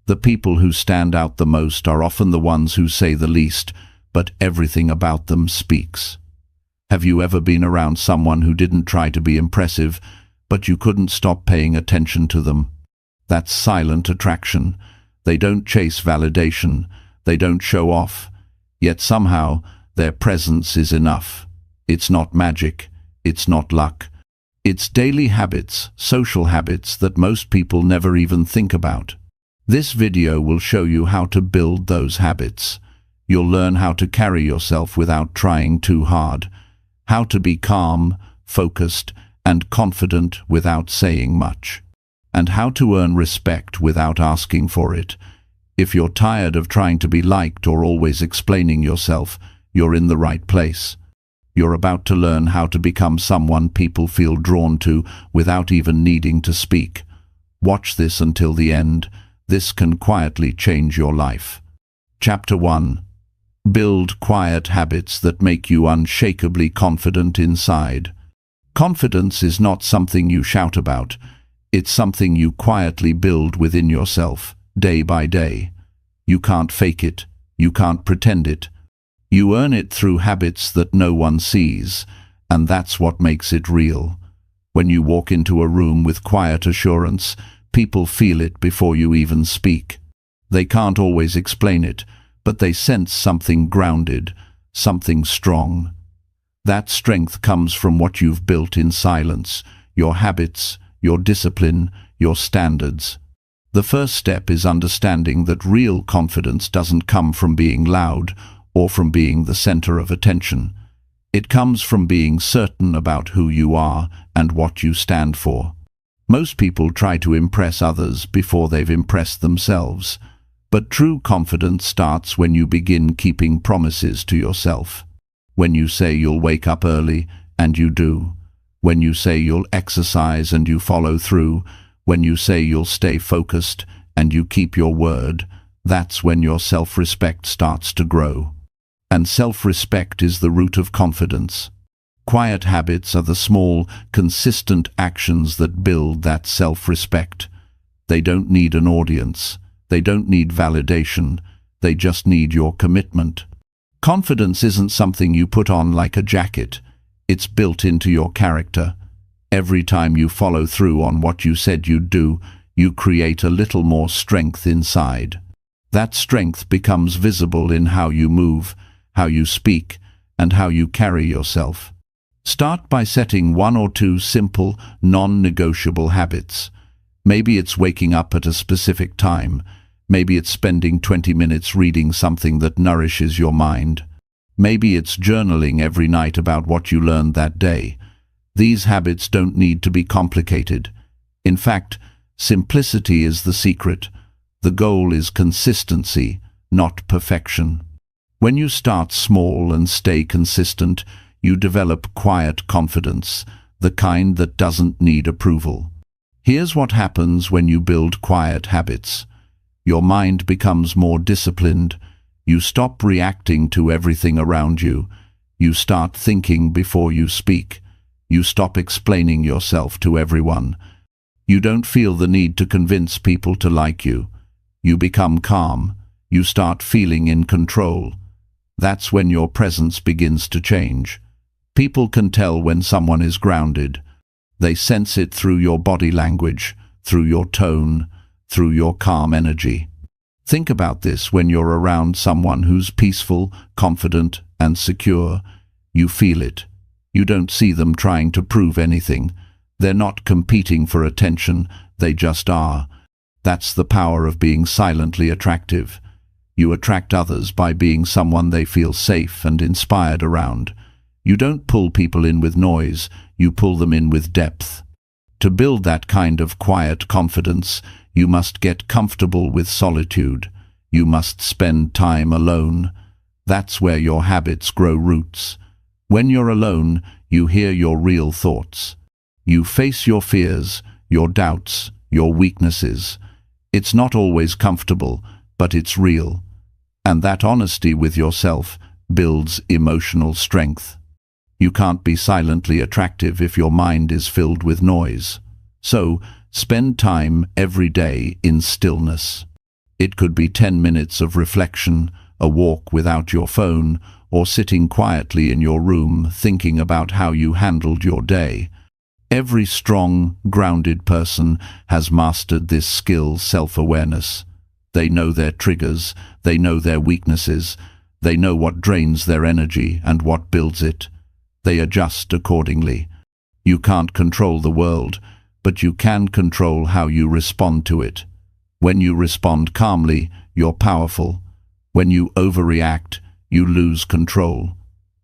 The people who stand out the most are often the ones who say the least, but everything about them speaks. Have you ever been around someone who didn't try to be impressive, but you couldn't stop paying attention to them? That's silent attraction. They don't chase validation. They don't show off. Yet somehow, their presence is enough. It's not magic. It's not luck. It's daily habits, social habits that most people never even think about. This video will show you how to build those habits. You'll learn how to carry yourself without trying too hard, how to be calm, focused, and confident without saying much, and how to earn respect without asking for it. If you're tired of trying to be liked or always explaining yourself, you're in the right place. You're about to learn how to become someone people feel drawn to without even needing to speak. Watch this until the end. This can quietly change your life. Chapter 1. Build quiet habits that make you unshakably confident inside. Confidence is not something you shout about. It's something you quietly build within yourself, day by day. You can't fake it. You can't pretend it. You earn it through habits that no one sees, and that's what makes it real. When you walk into a room with quiet assurance, people feel it before you even speak. They can't always explain it, but they sense something grounded, something strong. That strength comes from what you've built in silence, your habits, your discipline, your standards. The first step is understanding that real confidence doesn't come from being loud or from being the center of attention. It comes from being certain about who you are and what you stand for. Most people try to impress others before they've impressed themselves, but true confidence starts when you begin keeping promises to yourself. When you say you'll wake up early, and you do. When you say you'll exercise and you follow through. When you say you'll stay focused and you keep your word. That's when your self-respect starts to grow. And self-respect is the root of confidence. Quiet habits are the small, consistent actions that build that self-respect. They don't need an audience. They don't need validation. They just need your commitment. Confidence isn't something you put on like a jacket. It's built into your character. Every time you follow through on what you said you'd do, you create a little more strength inside. That strength becomes visible in how you move, how you speak, and how you carry yourself. Start by setting 1 or 2 simple, non-negotiable habits. Maybe it's waking up at a specific time. Maybe it's spending 20 minutes reading something that nourishes your mind. Maybe it's journaling every night about what you learned that day. These habits don't need to be complicated. In fact, simplicity is the secret. The goal is consistency, not perfection. When you start small and stay consistent, you develop quiet confidence, the kind that doesn't need approval. Here's what happens when you build quiet habits. Your mind becomes more disciplined. You stop reacting to everything around you. You start thinking before you speak. You stop explaining yourself to everyone. You don't feel the need to convince people to like you. You become calm. You start feeling in control. That's when your presence begins to change. People can tell when someone is grounded. They sense it through your body language, through your tone, through your calm energy. Think about this when you're around someone who's peaceful, confident, and secure. You feel it. You don't see them trying to prove anything. They're not competing for attention, they just are. That's the power of being silently attractive. You attract others by being someone they feel safe and inspired around. You don't pull people in with noise, you pull them in with depth. To build that kind of quiet confidence, you must get comfortable with solitude. You must spend time alone. That's where your habits grow roots. When you're alone, you hear your real thoughts. You face your fears, your doubts, your weaknesses. It's not always comfortable, but it's real. And that honesty with yourself builds emotional strength. You can't be silently attractive if your mind is filled with noise. So, spend time every day in stillness. It could be 10 minutes of reflection, a walk without your phone, or sitting quietly in your room thinking about how you handled your day. Every strong, grounded person has mastered this skill, self-awareness. They know their triggers, they know their weaknesses, they know what drains their energy and what builds it. They adjust accordingly. You can't control the world, but you can control how you respond to it. When you respond calmly, you're powerful. When you overreact, you lose control.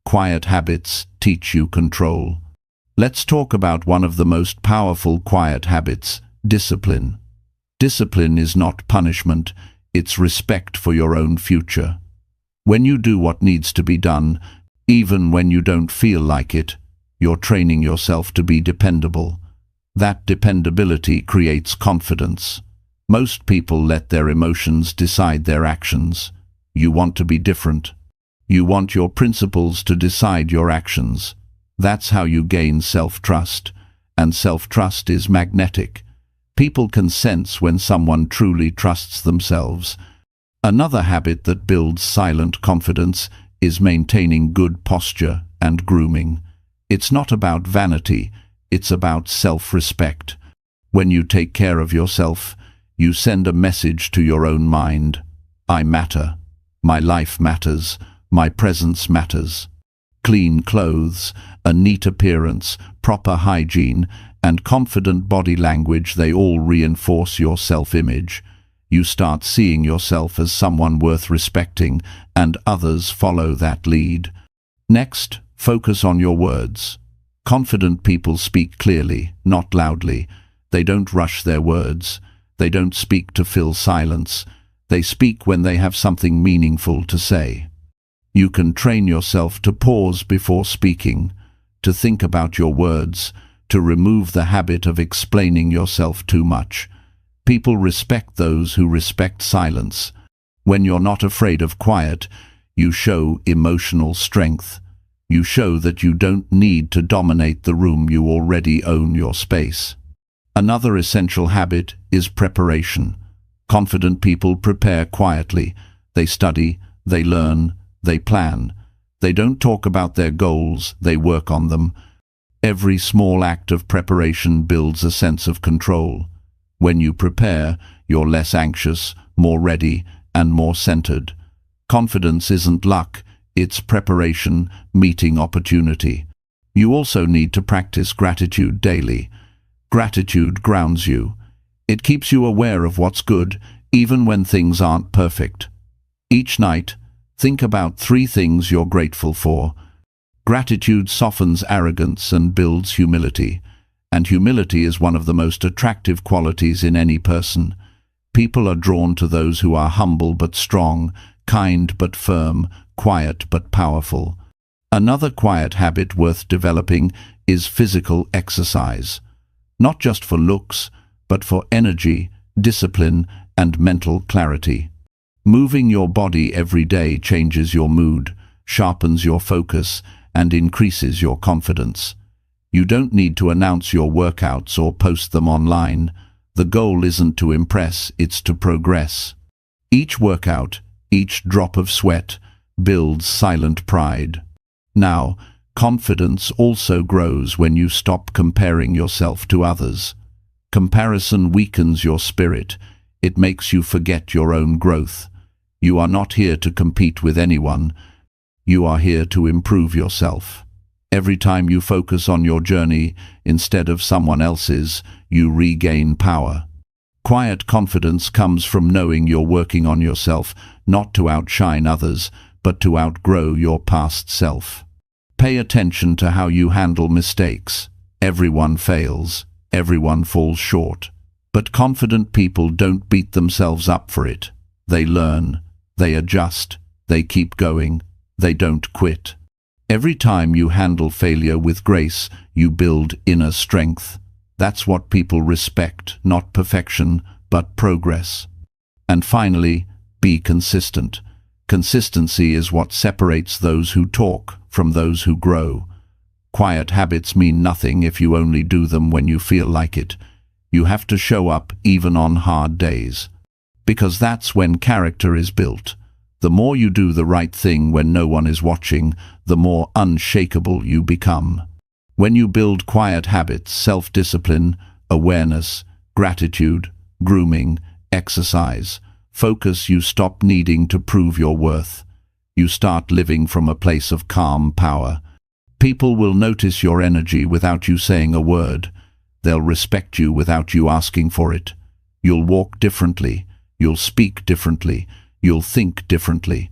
Quiet habits teach you control. Let's talk about one of the most powerful quiet habits, discipline. Discipline is not punishment, it's respect for your own future. When you do what needs to be done, even when you don't feel like it, you're training yourself to be dependable. That dependability creates confidence. Most people let their emotions decide their actions. You want to be different. You want your principles to decide your actions. That's how you gain self-trust, and self-trust is magnetic. People can sense when someone truly trusts themselves. Another habit that builds silent confidence is maintaining good posture and grooming. It's not about vanity, it's about self-respect. When you take care of yourself, you send a message to your own mind. I matter. My life matters. My presence matters. Clean clothes, a neat appearance, proper hygiene, and confident body language, they all reinforce your self-image. You start seeing yourself as someone worth respecting, and others follow that lead. Next, focus on your words. Confident people speak clearly, not loudly. They don't rush their words. They don't speak to fill silence. They speak when they have something meaningful to say. You can train yourself to pause before speaking, to think about your words, to remove the habit of explaining yourself too much. People respect those who respect silence. When you're not afraid of quiet, you show emotional strength. You show that you don't need to dominate the room, you already own your space. Another essential habit is preparation. Confident people prepare quietly. They study, they learn, they plan. They don't talk about their goals, they work on them. Every small act of preparation builds a sense of control. When you prepare, you're less anxious, more ready, and more centered. Confidence isn't luck, it's preparation meeting opportunity. You also need to practice gratitude daily. Gratitude grounds you. It keeps you aware of what's good, even when things aren't perfect. Each night, think about 3 things you're grateful for. Gratitude softens arrogance and builds humility. And humility is one of the most attractive qualities in any person. People are drawn to those who are humble but strong, kind but firm, quiet but powerful. Another quiet habit worth developing is physical exercise. Not just for looks, but for energy, discipline, and mental clarity. Moving your body every day changes your mood, sharpens your focus, and increases your confidence. You don't need to announce your workouts or post them online. The goal isn't to impress, it's to progress. Each workout, each drop of sweat, builds silent pride. Now, confidence also grows when you stop comparing yourself to others. Comparison weakens your spirit. It makes you forget your own growth. You are not here to compete with anyone. You are here to improve yourself. Every time you focus on your journey instead of someone else's, you regain power. Quiet confidence comes from knowing you're working on yourself, not to outshine others, but to outgrow your past self. Pay attention to how you handle mistakes. Everyone fails. Everyone falls short. But confident people don't beat themselves up for it. They learn. They adjust. They keep going. They don't quit. Every time you handle failure with grace, you build inner strength. That's what people respect, not perfection, but progress. And finally, be consistent. Consistency is what separates those who talk from those who grow. Quiet habits mean nothing if you only do them when you feel like it. You have to show up even on hard days. because that's when character is built. The more you do the right thing when no one is watching, the more unshakable you become. When you build quiet habits, self-discipline, awareness, gratitude, grooming, exercise, focus, you stop needing to prove your worth. You start living from a place of calm power. People will notice your energy without you saying a word. They'll respect you without you asking for it. You'll walk differently. You'll speak differently. You'll think differently.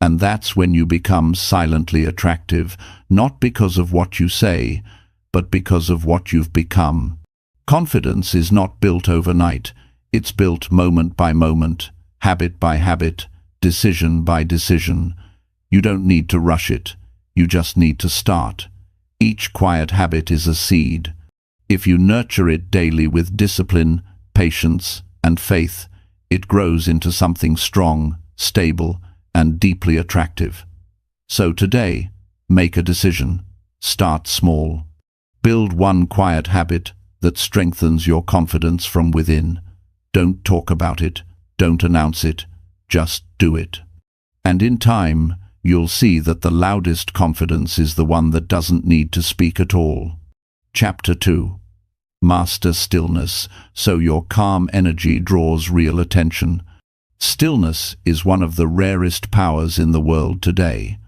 And that's when you become silently attractive, not because of what you say, but because of what you've become. Confidence is not built overnight. It's built moment by moment, habit by habit, decision by decision. You don't need to rush it. You just need to start. Each quiet habit is a seed. If you nurture it daily with discipline, patience, and faith, it grows into something strong, stable, and deeply attractive. So today, make a decision. Start small. Build one quiet habit that strengthens your confidence from within. Don't talk about it. Don't announce it. Just do it. And in time, you'll see that the loudest confidence is the one that doesn't need to speak at all. Chapter 2. Master stillness, so your calm energy draws real attention. Stillness is one of the rarest powers in the world today.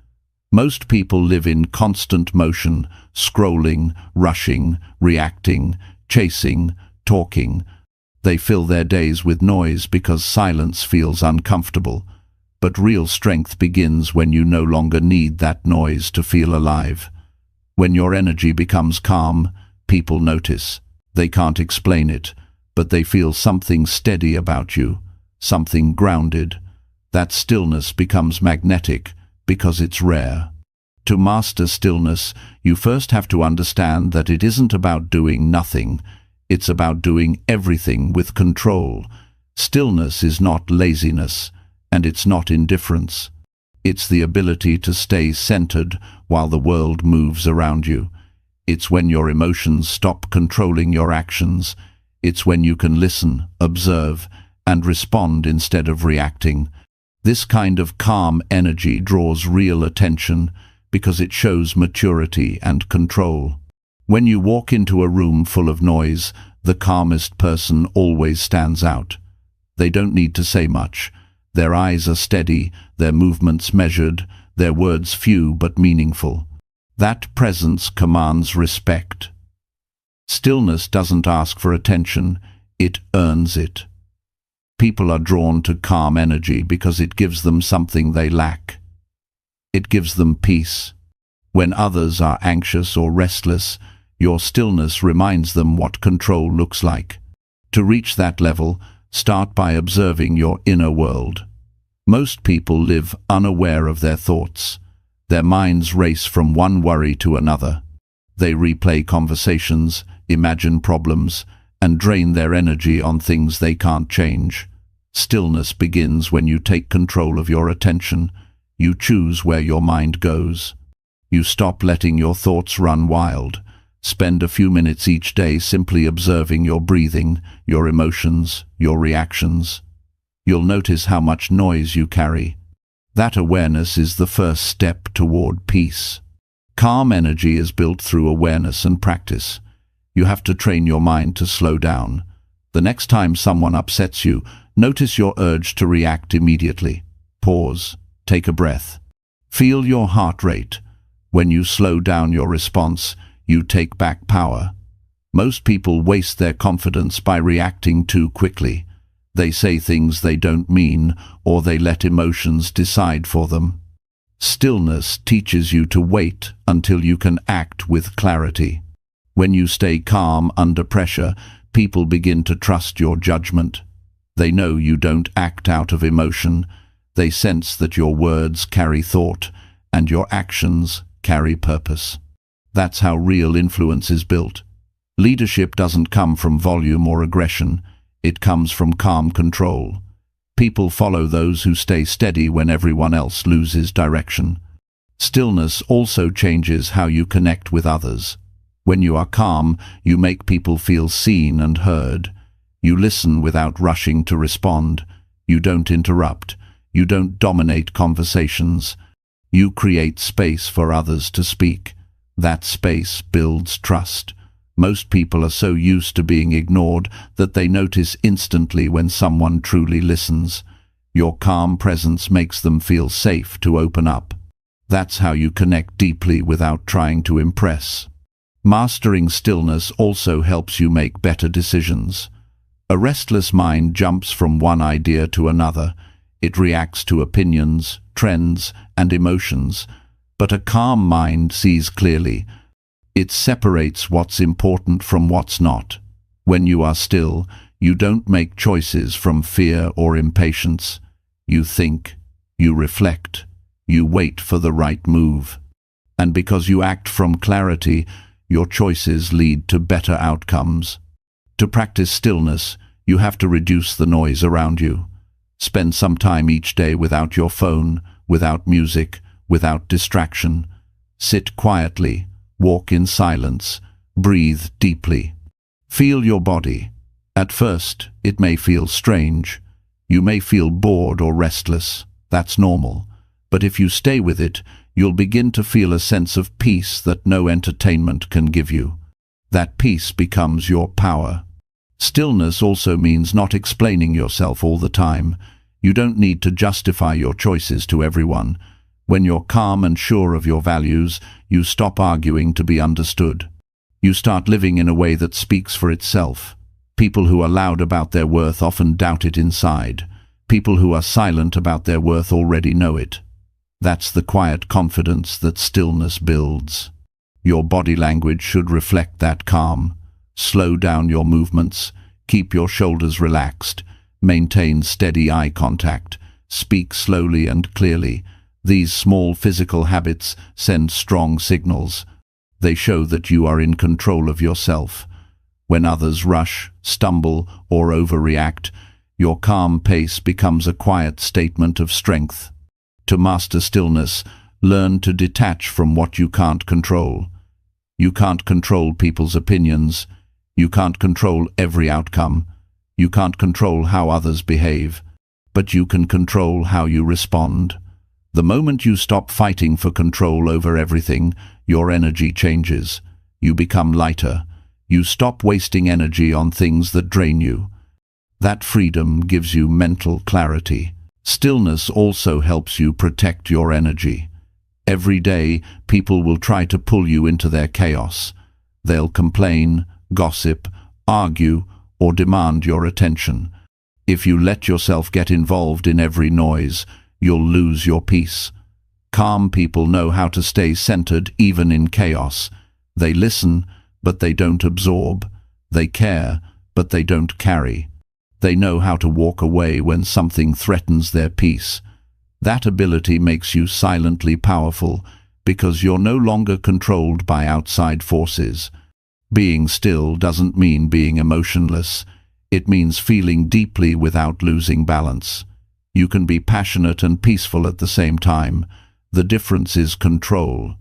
Most people live in constant motion, scrolling, rushing, reacting, chasing, talking. They fill their days with noise because silence feels uncomfortable. But real strength begins when you no longer need that noise to feel alive. When your energy becomes calm, people notice. They can't explain it, but they feel something steady about you, something grounded. That stillness becomes magnetic because it's rare. To master stillness, you first have to understand that it isn't about doing nothing. It's about doing everything with control. Stillness is not laziness, and it's not indifference. It's the ability to stay centered while the world moves around you. It's when your emotions stop controlling your actions. It's when you can listen, observe, and respond instead of reacting. This kind of calm energy draws real attention because it shows maturity and control. When you walk into a room full of noise, the calmest person always stands out. They don't need to say much. Their eyes are steady, their movements measured, their words few but meaningful. That presence commands respect. Stillness doesn't ask for attention, it earns it. People are drawn to calm energy because it gives them something they lack. It gives them peace. When others are anxious or restless, your stillness reminds them what control looks like. To reach that level, start by observing your inner world. Most people live unaware of their thoughts. Their minds race from one worry to another. They replay conversations, imagine problems, and drain their energy on things they can't change. Stillness begins when you take control of your attention. You choose where your mind goes. You stop letting your thoughts run wild. Spend a few minutes each day simply observing your breathing, your emotions, your reactions. You'll notice how much noise you carry. That awareness is the first step toward peace. Calm energy is built through awareness and practice. You have to train your mind to slow down. The next time someone upsets you, notice your urge to react immediately. Pause. Take a breath. Feel your heart rate. When you slow down your response, you take back power. Most people waste their confidence by reacting too quickly. They say things they don't mean, or they let emotions decide for them. Stillness teaches you to wait until you can act with clarity. When you stay calm under pressure, people begin to trust your judgment. They know you don't act out of emotion. They sense that your words carry thought, and your actions carry purpose. That's how real influence is built. Leadership doesn't come from volume or aggression. It comes from calm control. People follow those who stay steady when everyone else loses direction. Stillness also changes how you connect with others. When you are calm, you make people feel seen and heard. You listen without rushing to respond. You don't interrupt. You don't dominate conversations. You create space for others to speak. That space builds trust. Most people are so used to being ignored that they notice instantly when someone truly listens. Your calm presence makes them feel safe to open up. That's how you connect deeply without trying to impress. Mastering stillness also helps you make better decisions. A restless mind jumps from one idea to another. It reacts to opinions, trends, and emotions. But a calm mind sees clearly. It separates what's important from what's not. When you are still, you don't make choices from fear or impatience. You think, you reflect, you wait for the right move. And because you act from clarity, your choices lead to better outcomes. To practice stillness, you have to reduce the noise around you. Spend some time each day without your phone, without music, without distraction. Sit quietly. Walk in silence. Breathe deeply. Feel your body. At first, it may feel strange. You may feel bored or restless. That's normal. But if you stay with it, you'll begin to feel a sense of peace that no entertainment can give you. That peace becomes your power. Stillness also means not explaining yourself all the time. You don't need to justify your choices to everyone. When you're calm and sure of your values, you stop arguing to be understood. You start living in a way that speaks for itself. People who are loud about their worth often doubt it inside. People who are silent about their worth already know it. That's the quiet confidence that stillness builds. Your body language should reflect that calm. Slow down your movements. Keep your shoulders relaxed. Maintain steady eye contact. Speak slowly and clearly. These small physical habits send strong signals. They show that you are in control of yourself. When others rush, stumble, or overreact, your calm pace becomes a quiet statement of strength. To master stillness, learn to detach from what you can't control. You can't control people's opinions. You can't control every outcome. You can't control how others behave. But you can control how you respond. The moment you stop fighting for control over everything, your energy changes. You become lighter. You stop wasting energy on things that drain you. That freedom gives you mental clarity. Stillness also helps you protect your energy. Every day, people will try to pull you into their chaos. They'll complain, gossip, argue, or demand your attention. If you let yourself get involved in every noise, you'll lose your peace. Calm people know how to stay centered even in chaos. They listen, but they don't absorb. They care, but they don't carry. They know how to walk away when something threatens their peace. That ability makes you silently powerful because you're no longer controlled by outside forces. Being still doesn't mean being emotionless. It means feeling deeply without losing balance. You can be passionate and peaceful at the same time. The difference is control.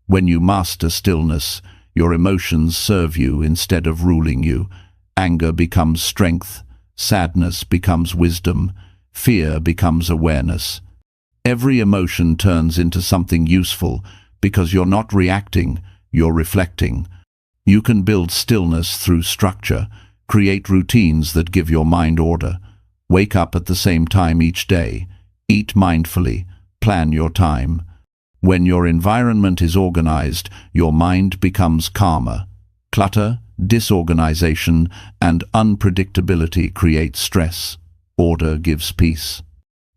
When you master stillness, your emotions serve you instead of ruling you. Anger becomes strength. Sadness becomes wisdom. Fear becomes awareness. Every emotion turns into something useful because you're not reacting, you're reflecting. You can build stillness through structure, create routines that give your mind order. Wake up at the same time each day. Eat mindfully. Plan your time. When your environment is organized, your mind becomes calmer. Clutter, disorganization, and unpredictability create stress. Order gives peace.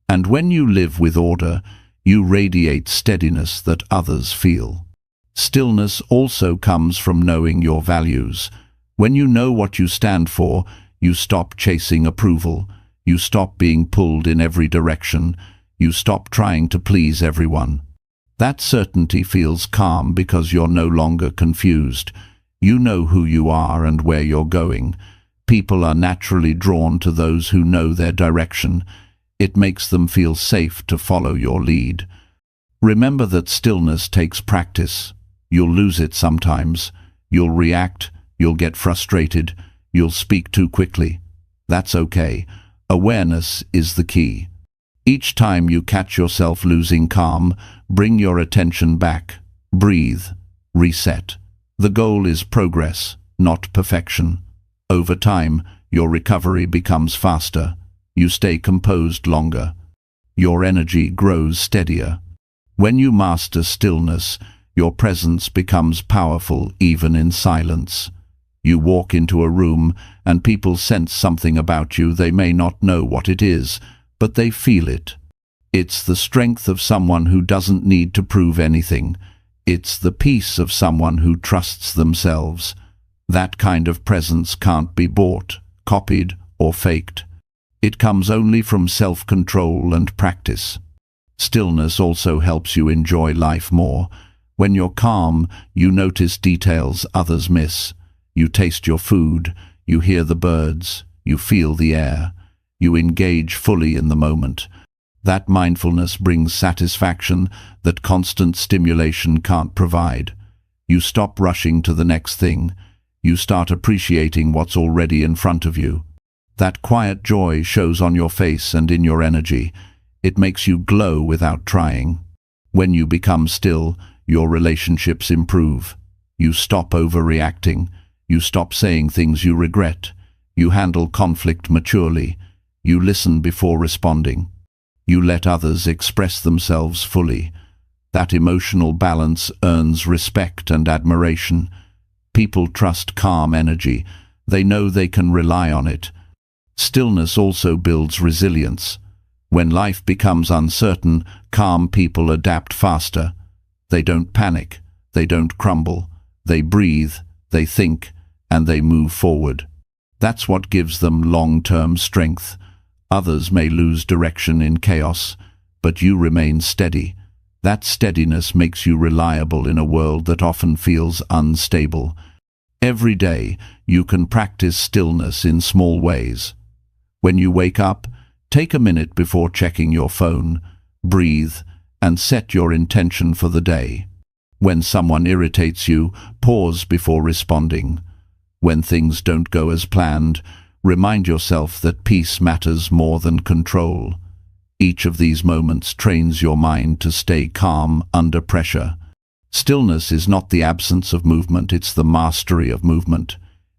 And when you live with order, you radiate steadiness that others feel. Stillness also comes from knowing your values. When you know what you stand for, you stop chasing approval. You stop being pulled in every direction. You stop trying to please everyone. That certainty feels calm because you're no longer confused. You know who you are and where you're going. People are naturally drawn to those who know their direction. It makes them feel safe to follow your lead. Remember that stillness takes practice. You'll lose it sometimes. You'll react. You'll get frustrated. You'll speak too quickly. That's okay. Awareness is the key. Each time you catch yourself losing calm, bring your attention back. Breathe. Reset. The goal is progress, not perfection. Over time, your recovery becomes faster. You stay composed longer. Your energy grows steadier. When you master stillness, your presence becomes powerful even in silence. You walk into a room and people sense something about you. They may not know what it is, but they feel it. It's the strength of someone who doesn't need to prove anything. It's the peace of someone who trusts themselves. That kind of presence can't be bought, copied, or faked. It comes only from self-control and practice. Stillness also helps you enjoy life more. When you're calm, you notice details others miss. You taste your food, you hear the birds, you feel the air. You engage fully in the moment. That mindfulness brings satisfaction that constant stimulation can't provide. You stop rushing to the next thing. You start appreciating what's already in front of you. That quiet joy shows on your face and in your energy. It makes you glow without trying. When you become still, your relationships improve. You stop overreacting. You stop saying things you regret. You handle conflict maturely. You listen before responding. You let others express themselves fully. That emotional balance earns respect and admiration. People trust calm energy. They know they can rely on it. Stillness also builds resilience. When life becomes uncertain, calm people adapt faster. They don't panic. They don't crumble. They breathe. They think. And they move forward. That's what gives them long-term strength. Others may lose direction in chaos, but you remain steady. That steadiness makes you reliable in a world that often feels unstable. Every day, you can practice stillness in small ways. When you wake up, take a minute before checking your phone, breathe, and set your intention for the day. When someone irritates you, pause before responding. When things don't go as planned, remind yourself that peace matters more than control. Each of these moments trains your mind to stay calm under pressure. Stillness is not the absence of movement, it's the mastery of movement.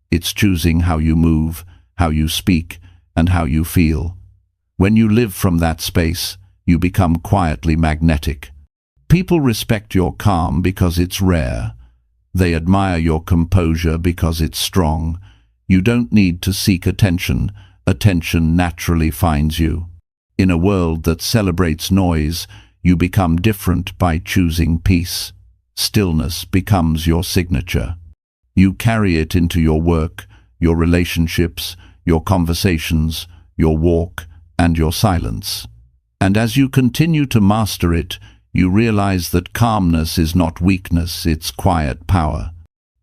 It's choosing how you move, how you speak, and how you feel. When you live from that space, you become quietly magnetic. People respect your calm because it's rare. They admire your composure because it's strong. You don't need to seek attention. Attention naturally finds you. In a world that celebrates noise, you become different by choosing peace. Stillness becomes your signature. You carry it into your work, your relationships, your conversations, your walk, and your silence. And as you continue to master it, you realize that calmness is not weakness, it's quiet power.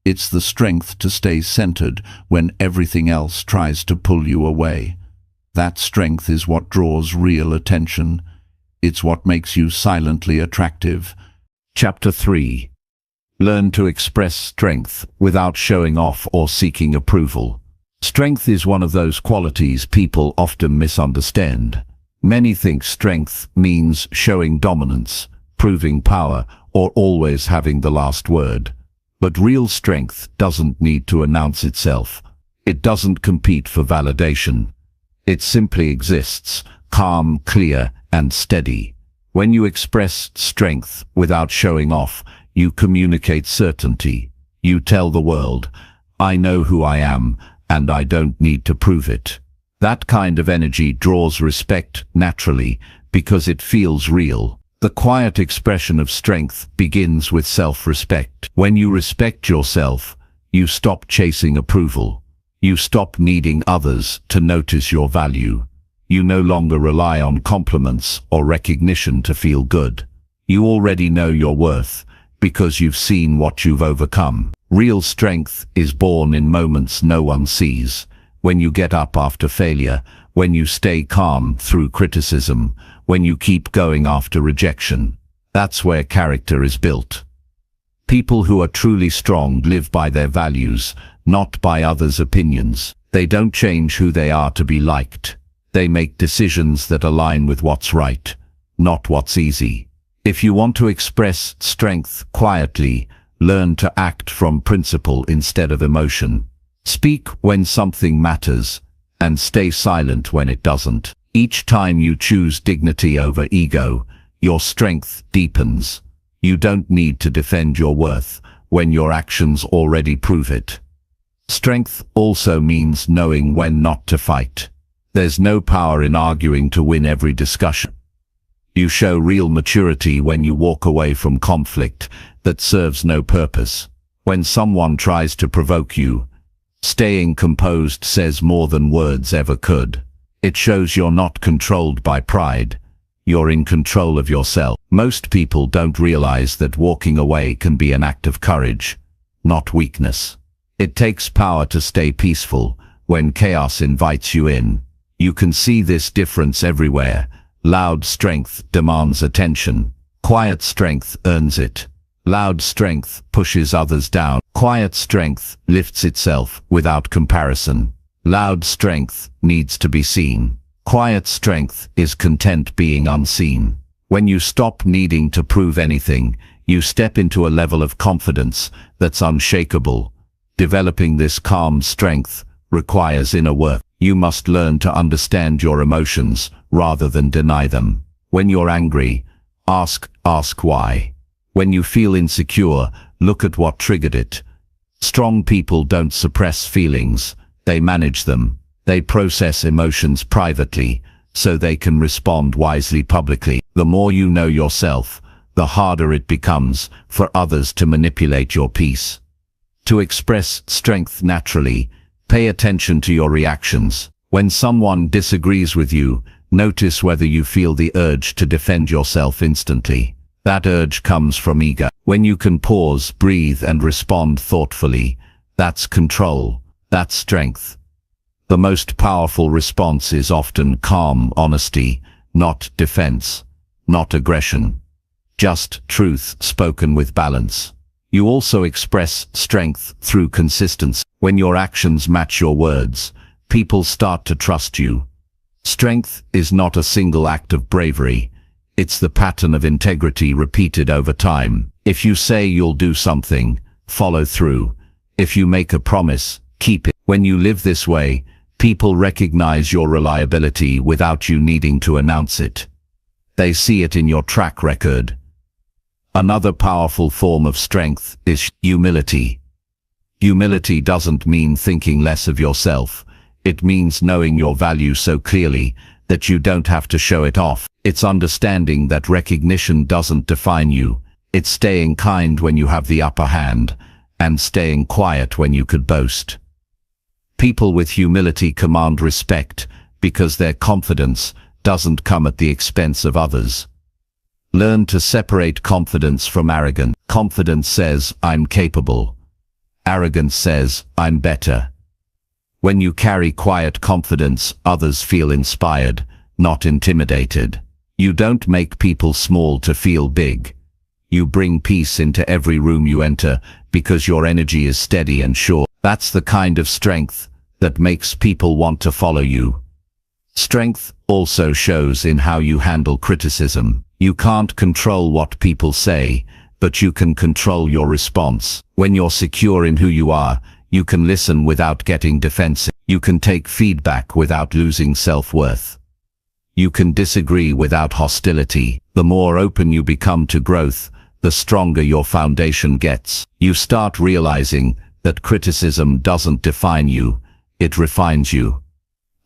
It's the strength to stay centered when everything else tries to pull you away. That strength is what draws real attention. It's what makes you silently attractive. Chapter 3. Learn to express strength without showing off or seeking approval. Strength is one of those qualities people often misunderstand. Many think strength means showing dominance, proving power, or always having the last word. But real strength doesn't need to announce itself. It doesn't compete for validation. It simply exists, calm, clear, and steady. When you express strength without showing off, you communicate certainty. You tell the world, I know who I am, and I don't need to prove it. That kind of energy draws respect naturally because it feels real. The quiet expression of strength begins with self-respect. When you respect yourself, you stop chasing approval. You stop needing others to notice your value. You no longer rely on compliments or recognition to feel good. You already know your worth because you've seen what you've overcome. Real strength is born in moments no one sees. When you get up after failure, when you stay calm through criticism, when you keep going after rejection. That's where character is built. People who are truly strong live by their values, not by others' opinions. They don't change who they are to be liked. They make decisions that align with what's right, not what's easy. If you want to express strength quietly, learn to act from principle instead of emotion. Speak when something matters, and stay silent when it doesn't. Each time you choose dignity over ego, your strength deepens. You don't need to defend your worth when your actions already prove it. Strength also means knowing when not to fight. There's no power in arguing to win every discussion. You show real maturity when you walk away from conflict that serves no purpose. When someone tries to provoke you, staying composed says more than words ever could. It shows you're not controlled by pride. You're in control of yourself. Most people don't realize that walking away can be an act of courage, not weakness. It takes power to stay peaceful when chaos invites you in. You can see this difference everywhere. Loud strength demands attention. Quiet strength earns it. Loud strength pushes others down. Quiet strength lifts itself without comparison. Loud strength needs to be seen. Quiet strength is content being unseen. When you stop needing to prove anything, you step into a level of confidence that's unshakable. Developing this calm strength requires inner work. You must learn to understand your emotions rather than deny them. When you're angry, ask why. When you feel insecure, look at what triggered it. Strong people don't suppress feelings, they manage them. They process emotions privately, so they can respond wisely publicly. The more you know yourself, the harder it becomes for others to manipulate your peace. To express strength naturally, pay attention to your reactions. When someone disagrees with you, notice whether you feel the urge to defend yourself instantly. That urge comes from ego. When you can pause, breathe, and respond thoughtfully, that's control, that's strength. The most powerful response is often calm honesty, not defense, not aggression. Just truth spoken with balance. You also express strength through consistency. When your actions match your words, people start to trust you. Strength is not a single act of bravery. It's the pattern of integrity repeated over time. If you say you'll do something, follow through. If you make a promise, keep it. When you live this way, people recognize your reliability without you needing to announce it. They see it in your track record. Another powerful form of strength is humility. Humility doesn't mean thinking less of yourself. It means knowing your value so clearly that you don't have to show it off. It's understanding that recognition doesn't define you. It's staying kind when you have the upper hand, and staying quiet when you could boast. People with humility command respect because their confidence doesn't come at the expense of others. Learn to separate confidence from arrogance. Confidence says, I'm capable. Arrogance says, I'm better. When you carry quiet confidence, others feel inspired, not intimidated. You don't make people small to feel big. You bring peace into every room you enter because your energy is steady and sure. That's the kind of strength that makes people want to follow you. Strength also shows in how you handle criticism. You can't control what people say, but you can control your response. When you're secure in who you are, you can listen without getting defensive. You can take feedback without losing self-worth. You can disagree without hostility. The more open you become to growth, the stronger your foundation gets. You start realizing that criticism doesn't define you, it refines you.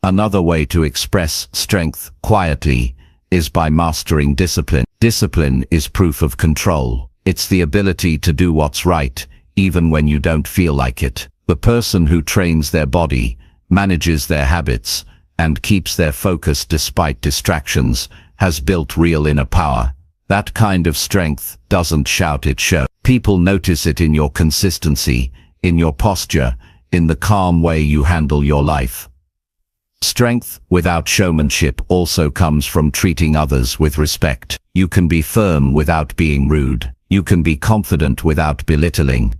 Another way to express strength quietly is by mastering discipline. Discipline is proof of control. It's the ability to do what's right, even when you don't feel like it. The person who trains their body, manages their habits, and keeps their focus despite distractions has built real inner power. That kind of strength doesn't shout, it shows. People notice it in your consistency, in your posture, in the calm way you handle your life. Strength without showmanship also comes from treating others with respect. You can be firm without being rude. You can be confident without belittling.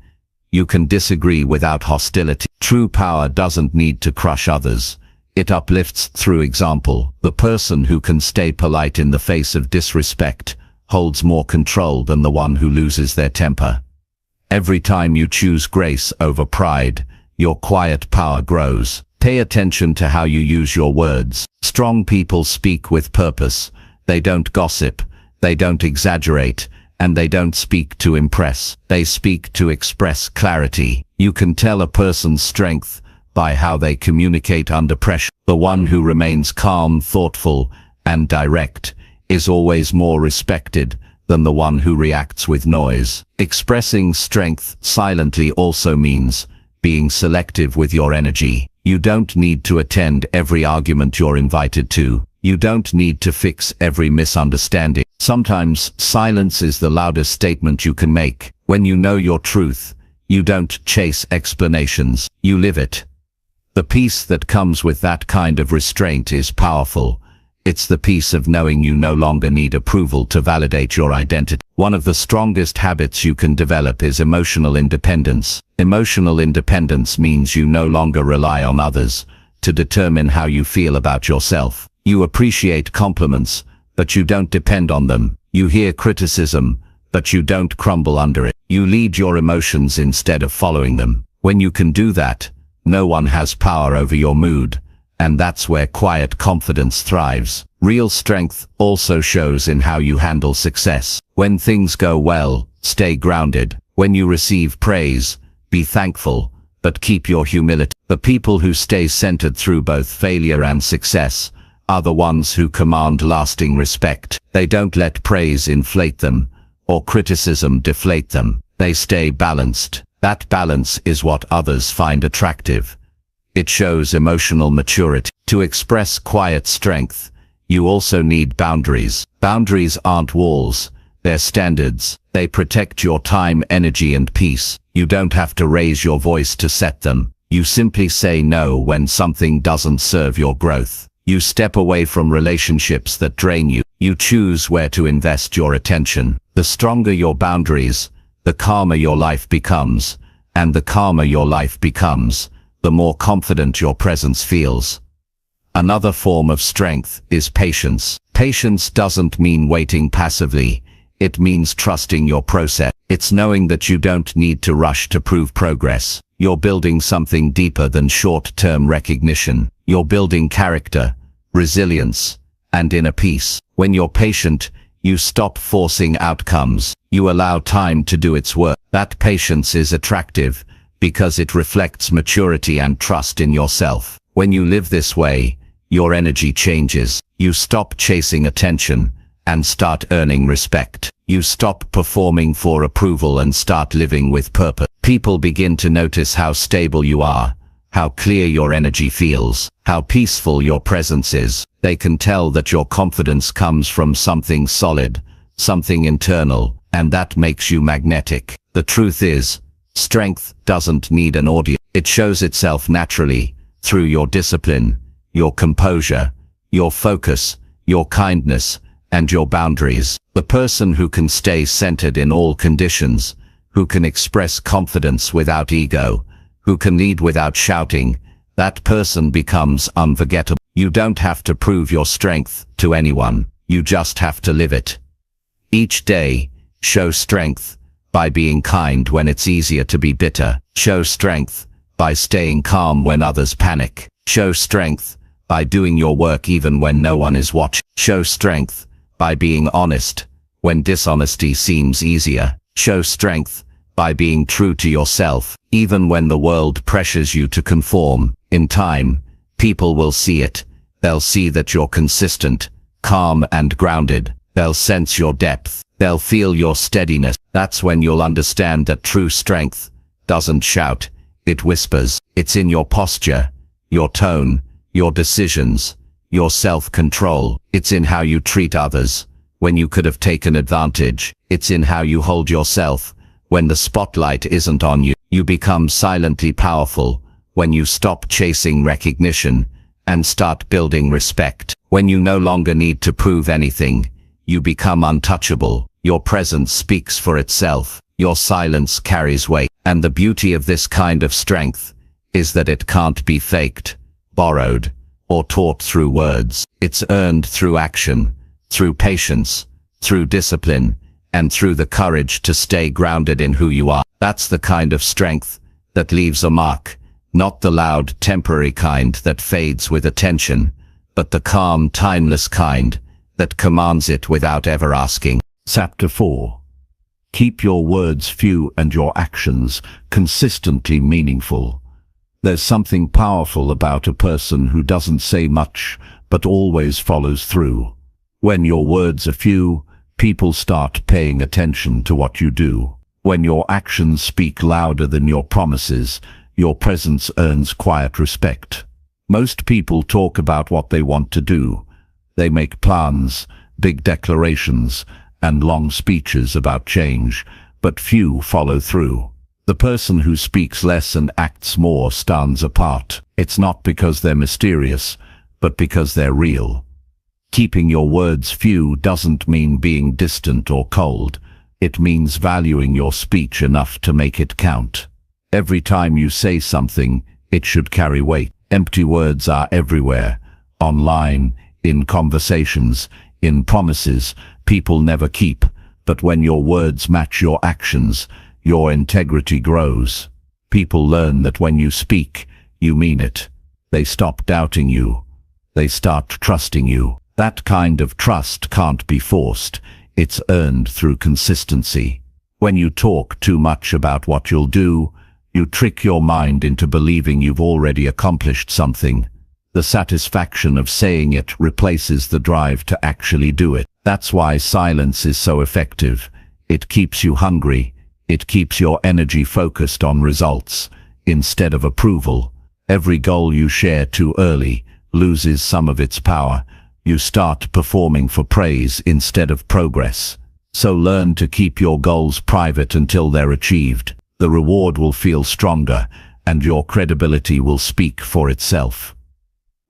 You can disagree without hostility. True power doesn't need to crush others. It uplifts through example. The person who can stay polite in the face of disrespect holds more control than the one who loses their temper. Every time you choose grace over pride, your quiet power grows. Pay attention to how you use your words. Strong people speak with purpose. They don't gossip, they don't exaggerate, and they don't speak to impress. They speak to express clarity. You can tell a person's strength by how they communicate under pressure. The one who remains calm, thoughtful, and direct is always more respected than the one who reacts with noise. Expressing strength silently also means being selective with your energy. You don't need to attend every argument you're invited to. You don't need to fix every misunderstanding. Sometimes silence is the loudest statement you can make. When you know your truth, you don't chase explanations, you live it. The peace that comes with that kind of restraint is powerful. It's the peace of knowing you no longer need approval to validate your identity. One of the strongest habits you can develop is emotional independence. Emotional independence means you no longer rely on others to determine how you feel about yourself. You appreciate compliments, but you don't depend on them. You hear criticism, but you don't crumble under it. You lead your emotions instead of following them. When you can do that, no one has power over your mood, and that's where quiet confidence thrives. Real strength also shows in how you handle success. When things go well, stay grounded. When you receive praise, be thankful, but keep your humility. The people who stay centered through both failure and success are the ones who command lasting respect. They don't let praise inflate them, or criticism deflate them. They stay balanced. That balance is what others find attractive. It shows emotional maturity. To express quiet strength, you also need boundaries. Boundaries aren't walls, they're standards. They protect your time, energy, and peace. You don't have to raise your voice to set them. You simply say no when something doesn't serve your growth. You step away from relationships that drain you. You choose where to invest your attention. The stronger your boundaries, the calmer your life becomes, and the calmer your life becomes, the more confident your presence feels. Another form of strength is patience. Patience doesn't mean waiting passively. It means trusting your process. It's knowing that you don't need to rush to prove progress. You're building something deeper than short-term recognition. You're building character, resilience, and inner peace. When you're patient, you stop forcing outcomes. You allow time to do its work. That patience is attractive because it reflects maturity and trust in yourself. When you live this way, your energy changes. You stop chasing attention and start earning respect. You stop performing for approval and start living with purpose. People begin to notice how stable you are, how clear your energy feels, how peaceful your presence is. They can tell that your confidence comes from something solid, something internal, and that makes you magnetic. The truth is, strength doesn't need an audience. It shows itself naturally, through your discipline, your composure, your focus, your kindness, and your boundaries. The person who can stay centered in all conditions, who can express confidence without ego, who can lead without shouting, that person becomes unforgettable. You don't have to prove your strength to anyone. You just have to live it. Each day, show strength by being kind when it's easier to be bitter. Show strength by staying calm when others panic. Show strength by doing your work even when no one is watching. Show strength by being honest when dishonesty seems easier. Show strength by being true to yourself, even when the world pressures you to conform. In time, people will see it. They'll see that you're consistent, calm, and grounded. They'll sense your depth. They'll feel your steadiness. That's when you'll understand that true strength doesn't shout, it whispers. It's in your posture, your tone, your decisions, your self-control. It's in how you treat others when you could have taken advantage. It's in how you hold yourself when the spotlight isn't on you. You become silently powerful when you stop chasing recognition and start building respect. When you no longer need to prove anything, you become untouchable. Your presence speaks for itself. Your silence carries weight. And the beauty of this kind of strength is that it can't be faked, borrowed, or taught through words. It's earned through action, through patience, through discipline, and through the courage to stay grounded in who you are. That's the kind of strength that leaves a mark, not the loud, temporary kind that fades with attention, but the calm, timeless kind that commands it without ever asking. Chapter 4. Keep your words few and your actions consistently meaningful. There's something powerful about a person who doesn't say much but always follows through. When your words are few, people start paying attention to what you do. When your actions speak louder than your promises, your presence earns quiet respect. Most people talk about what they want to do. They make plans, big declarations, and long speeches about change, but few follow through. The person who speaks less and acts more stands apart. It's not because they're mysterious, but because they're real. Keeping your words few doesn't mean being distant or cold. It means valuing your speech enough to make it count. Every time you say something, it should carry weight. Empty words are everywhere. Online, in conversations, in promises people never keep. But when your words match your actions, your integrity grows. People learn that when you speak, you mean it. They stop doubting you. They start trusting you. That kind of trust can't be forced. It's earned through consistency. When you talk too much about what you'll do, you trick your mind into believing you've already accomplished something. The satisfaction of saying it replaces the drive to actually do it. That's why silence is so effective. It keeps you hungry. It keeps your energy focused on results instead of approval. Every goal you share too early loses some of its power. You start performing for praise instead of progress. So learn to keep your goals private until they're achieved. The reward will feel stronger, and your credibility will speak for itself.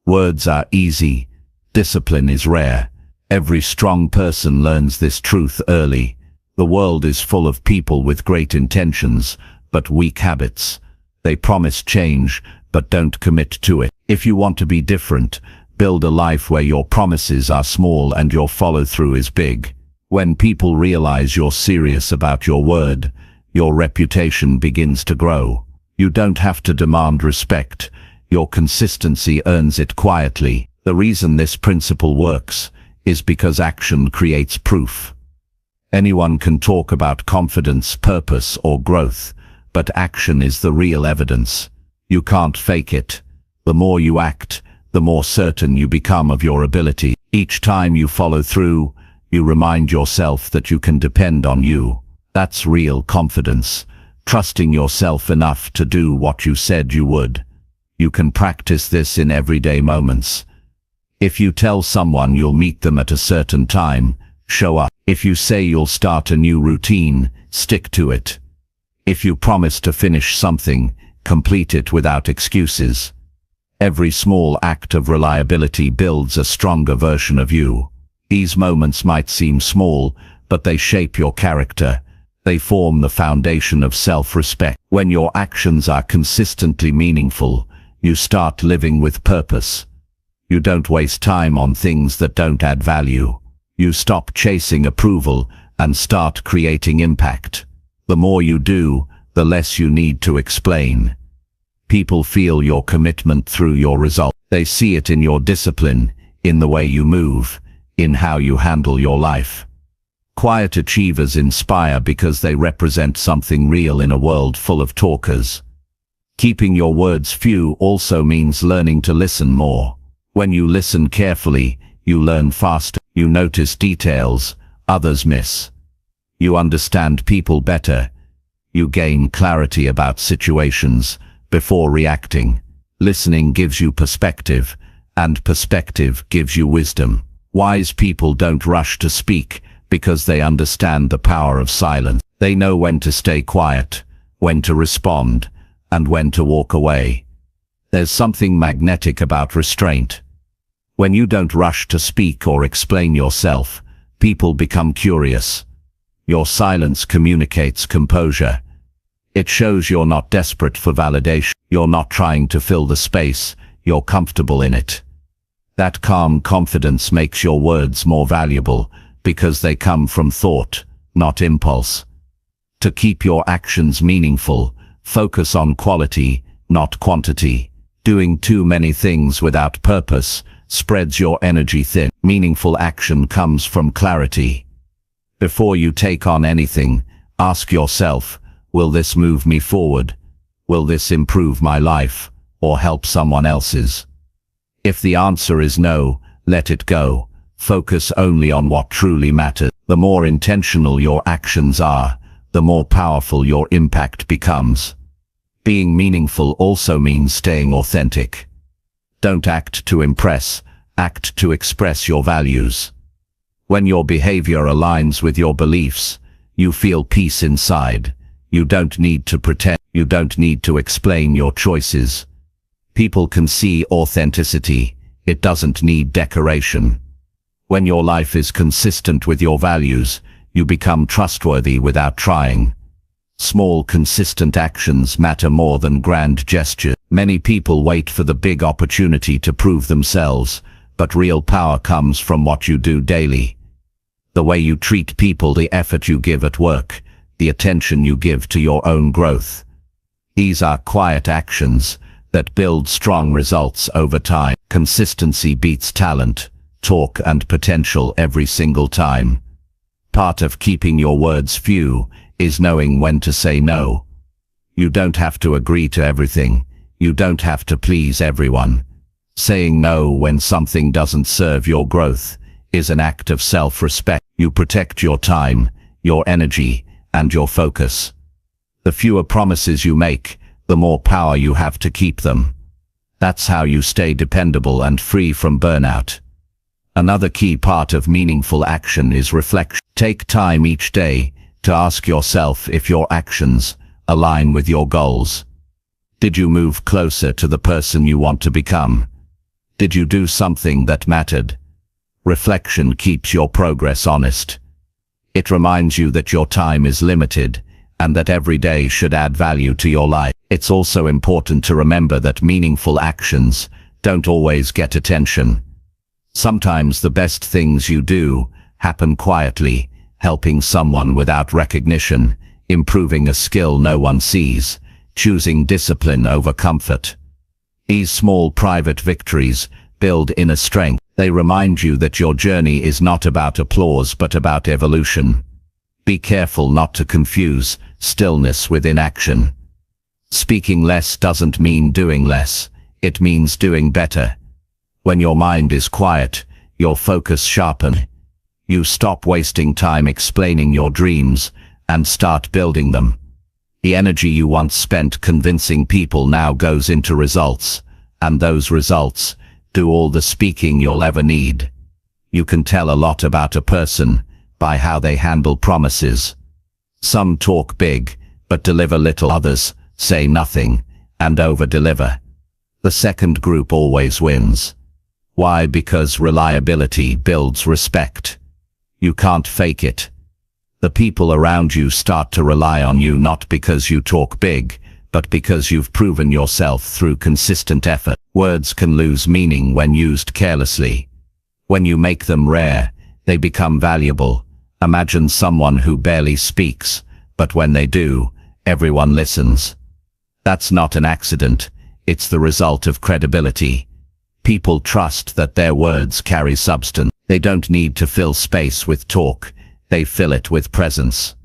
Words are easy. Discipline is rare. Every strong person learns this truth early. The world is full of people with great intentions, but weak habits. They promise change, but don't commit to it. If you want to be different, build a life where your promises are small and your follow-through is big. When people realize you're serious about your word, your reputation begins to grow. You don't have to demand respect. Your consistency earns it quietly. The reason this principle works is because action creates proof. Anyone can talk about confidence, purpose, or growth, but action is the real evidence. You can't fake it. The more you act, the more certain you become of your ability. Each time you follow through, you remind yourself that you can depend on you. That's real confidence, trusting yourself enough to do what you said you would. You can practice this in everyday moments. If you tell someone you'll meet them at a certain time, show up. If you say you'll start a new routine, stick to it. If you promise to finish something, complete it without excuses. Every small act of reliability builds a stronger version of you. These moments might seem small, but they shape your character. They form the foundation of self-respect. When your actions are consistently meaningful, you start living with purpose. You don't waste time on things that don't add value. You stop chasing approval and start creating impact. The more you do, the less you need to explain. People feel your commitment through your result. They see it in your discipline, in the way you move, in how you handle your life. Quiet achievers inspire because they represent something real in a world full of talkers. Keeping your words few also means learning to listen more. When you listen carefully, you learn faster. You notice details others miss. You understand people better. You gain clarity about situations before reacting. Listening gives you perspective, and perspective gives you wisdom. Wise people don't rush to speak because they understand the power of silence. They know when to stay quiet, when to respond, and when to walk away. There's something magnetic about restraint. When you don't rush to speak or explain yourself, people become curious. Your silence communicates composure. It shows you're not desperate for validation. You're not trying to fill the space. You're comfortable in it. That calm confidence makes your words more valuable because they come from thought, not impulse. To keep your actions meaningful, focus on quality, not quantity. Doing too many things without purpose spreads your energy thin. Meaningful action comes from clarity. Before you take on anything, ask yourself, will this move me forward? Will this improve my life or help someone else's? If the answer is no, let it go. Focus only on what truly matters. The more intentional your actions are, the more powerful your impact becomes. Being meaningful also means staying authentic. Don't act to impress, act to express your values. When your behavior aligns with your beliefs, you feel peace inside. You don't need to pretend. You don't need to explain your choices. People can see authenticity. It doesn't need decoration. When your life is consistent with your values, you become trustworthy without trying. Small, consistent actions matter more than grand gestures. Many people wait for the big opportunity to prove themselves, but real power comes from what you do daily. The way you treat people, the effort you give at work, the attention you give to your own growth. These are quiet actions that build strong results over time. Consistency beats talent, talk and potential every single time. Part of keeping your words few is knowing when to say no. You don't have to agree to everything. You don't have to please everyone. Saying no when something doesn't serve your growth is an act of self-respect. You protect your time, your energy, and your focus. The fewer promises you make, the more power you have to keep them. That's how you stay dependable and free from burnout. Another key part of meaningful action is reflection. Take time each day to ask yourself if your actions align with your goals. Did you move closer to the person you want to become? Did you do something that mattered? Reflection keeps your progress honest. It reminds you that your time is limited and that every day should add value to your life. It's also important to remember that meaningful actions don't always get attention. Sometimes the best things you do happen quietly, helping someone without recognition, improving a skill no one sees, choosing discipline over comfort. These small private victories build inner strength. They remind you that your journey is not about applause but about evolution. Be careful not to confuse stillness with inaction. Speaking less doesn't mean doing less. It means doing better. When your mind is quiet, your focus sharpens. You stop wasting time explaining your dreams and start building them. The energy you once spent convincing people now goes into results, and those results do all the speaking you'll ever need. You can tell a lot about a person by how they handle promises. Some talk big, but deliver little. Others say nothing and over-deliver. The second group always wins. Why? Because reliability builds respect. You can't fake it. The people around you start to rely on you not because you talk big, but because you've proven yourself through consistent effort. Words can lose meaning when used carelessly. When you make them rare, they become valuable. Imagine someone who barely speaks, but when they do, everyone listens. That's not an accident. It's the result of credibility. People trust that their words carry substance. They don't need to fill space with talk. They fill it with presence.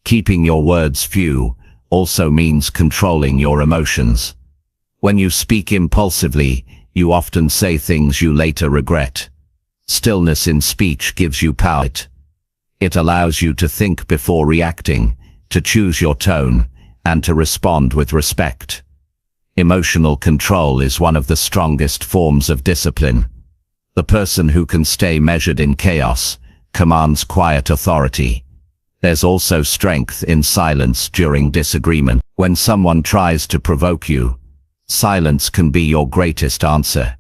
Keeping your words few also means controlling your emotions. When you speak impulsively, you often say things you later regret. Stillness in speech gives you power. It allows you to think before reacting, to choose your tone, and to respond with respect. Emotional control is one of the strongest forms of discipline. The person who can stay measured in chaos commands quiet authority. There's also strength in silence during disagreement. When someone tries to provoke you, silence can be your greatest answer.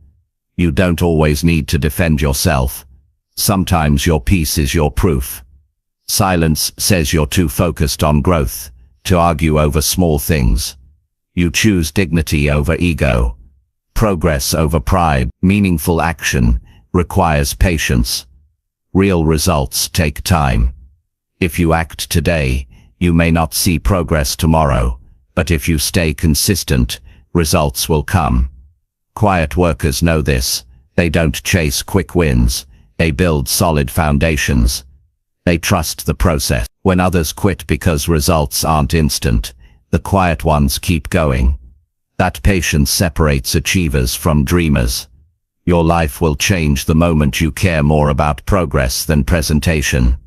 You don't always need to defend yourself. Sometimes your peace is your proof. Silence says you're too focused on growth to argue over small things. You choose dignity over ego. progress over pride. Meaningful action requires patience. Real results take time. If you act today, you may not see progress tomorrow, but if you stay consistent, results will come. Quiet workers know this. They don't chase quick wins. They build solid foundations. They trust the process. When others quit because results aren't instant, the quiet ones keep going. That patience separates achievers from dreamers. Your life will change the moment you care more about progress than presentation.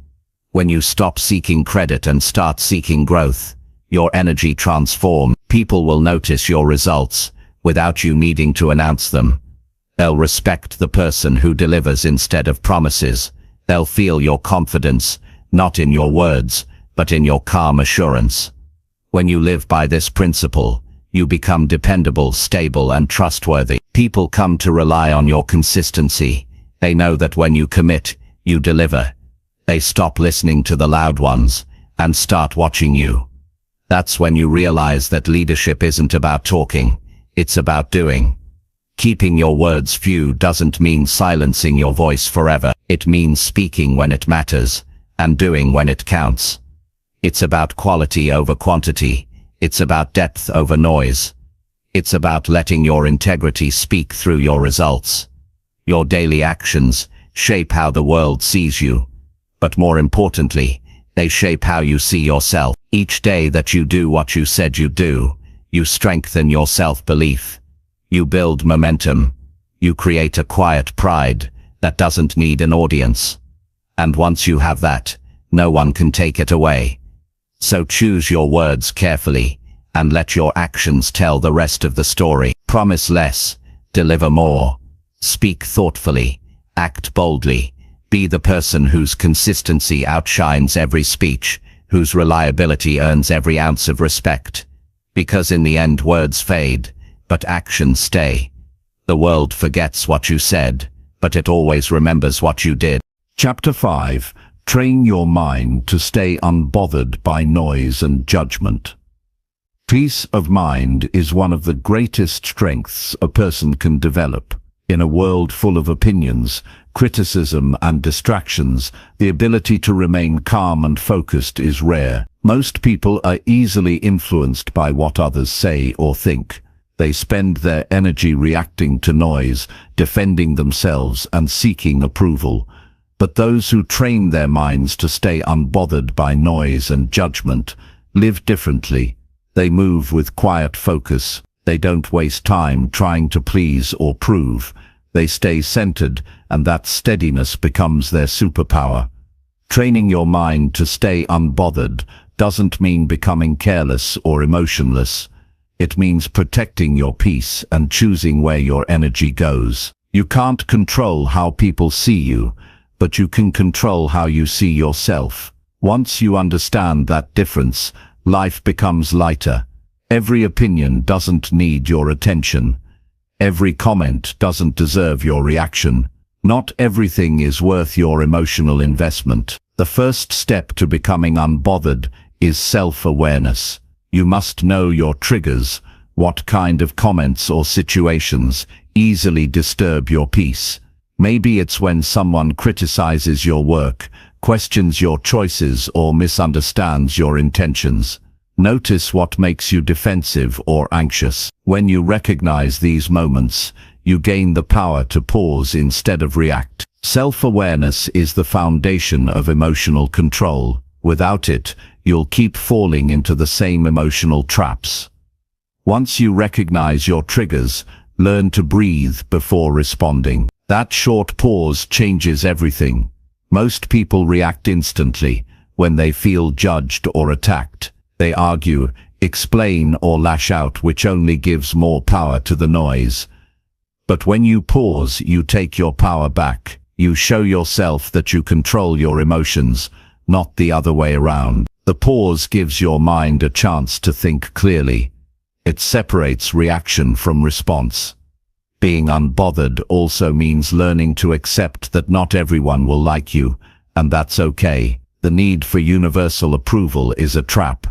When you stop seeking credit and start seeking growth, your energy transforms. People will notice your results without you needing to announce them. They'll respect the person who delivers instead of promises. They'll feel your confidence, not in your words, but in your calm assurance. When you live by this principle, you become dependable, stable, and trustworthy. People come to rely on your consistency. They know that when you commit, you deliver. They stop listening to the loud ones and start watching you. That's when you realize that leadership isn't about talking, it's about doing. Keeping your words few doesn't mean silencing your voice forever. It means speaking when it matters and doing when it counts. It's about quality over quantity. It's about depth over noise. It's about letting your integrity speak through your results. Your daily actions shape how the world sees you. But more importantly, they shape how you see yourself. Each day that you do what you said you'd do, you strengthen your self-belief. You build momentum. You create a quiet pride that doesn't need an audience. And once you have that, no one can take it away. So choose your words carefully and let your actions tell the rest of the story. Promise less, deliver more. Speak thoughtfully, act boldly. Be the person whose consistency outshines every speech, whose reliability earns every ounce of respect. Because in the end, words fade, but actions stay. The world forgets what you said, but it always remembers what you did. Chapter 5. Train your mind to stay unbothered by noise and judgment. Peace of mind is one of the greatest strengths a person can develop. In a world full of opinions, criticism, and distractions, the ability to remain calm and focused is rare. Most people are easily influenced by what others say or think. They spend their energy reacting to noise, defending themselves, and seeking approval. But those who train their minds to stay unbothered by noise and judgment live differently. They move with quiet focus. They don't waste time trying to please or prove. They stay centered, and that steadiness becomes their superpower. Training your mind to stay unbothered doesn't mean becoming careless or emotionless. It means protecting your peace and choosing where your energy goes. You can't control how people see you, but you can control how you see yourself. Once you understand that difference, life becomes lighter. Every opinion doesn't need your attention. Every comment doesn't deserve your reaction. Not everything is worth your emotional investment. The first step to becoming unbothered is self-awareness. You must know your triggers, what kind of comments or situations easily disturb your peace. Maybe it's when someone criticizes your work, questions your choices, or misunderstands your intentions. Notice what makes you defensive or anxious. When you recognize these moments, you gain the power to pause instead of react. Self-awareness is the foundation of emotional control. Without it, you'll keep falling into the same emotional traps. Once you recognize your triggers, learn to breathe before responding. That short pause changes everything. Most people react instantly when they feel judged or attacked. They argue, explain, or lash out, which only gives more power to the noise. But when you pause, you take your power back. You show yourself that you control your emotions, not the other way around. The pause gives your mind a chance to think clearly. It separates reaction from response. Being unbothered also means learning to accept that not everyone will like you, and that's okay. The need for universal approval is a trap.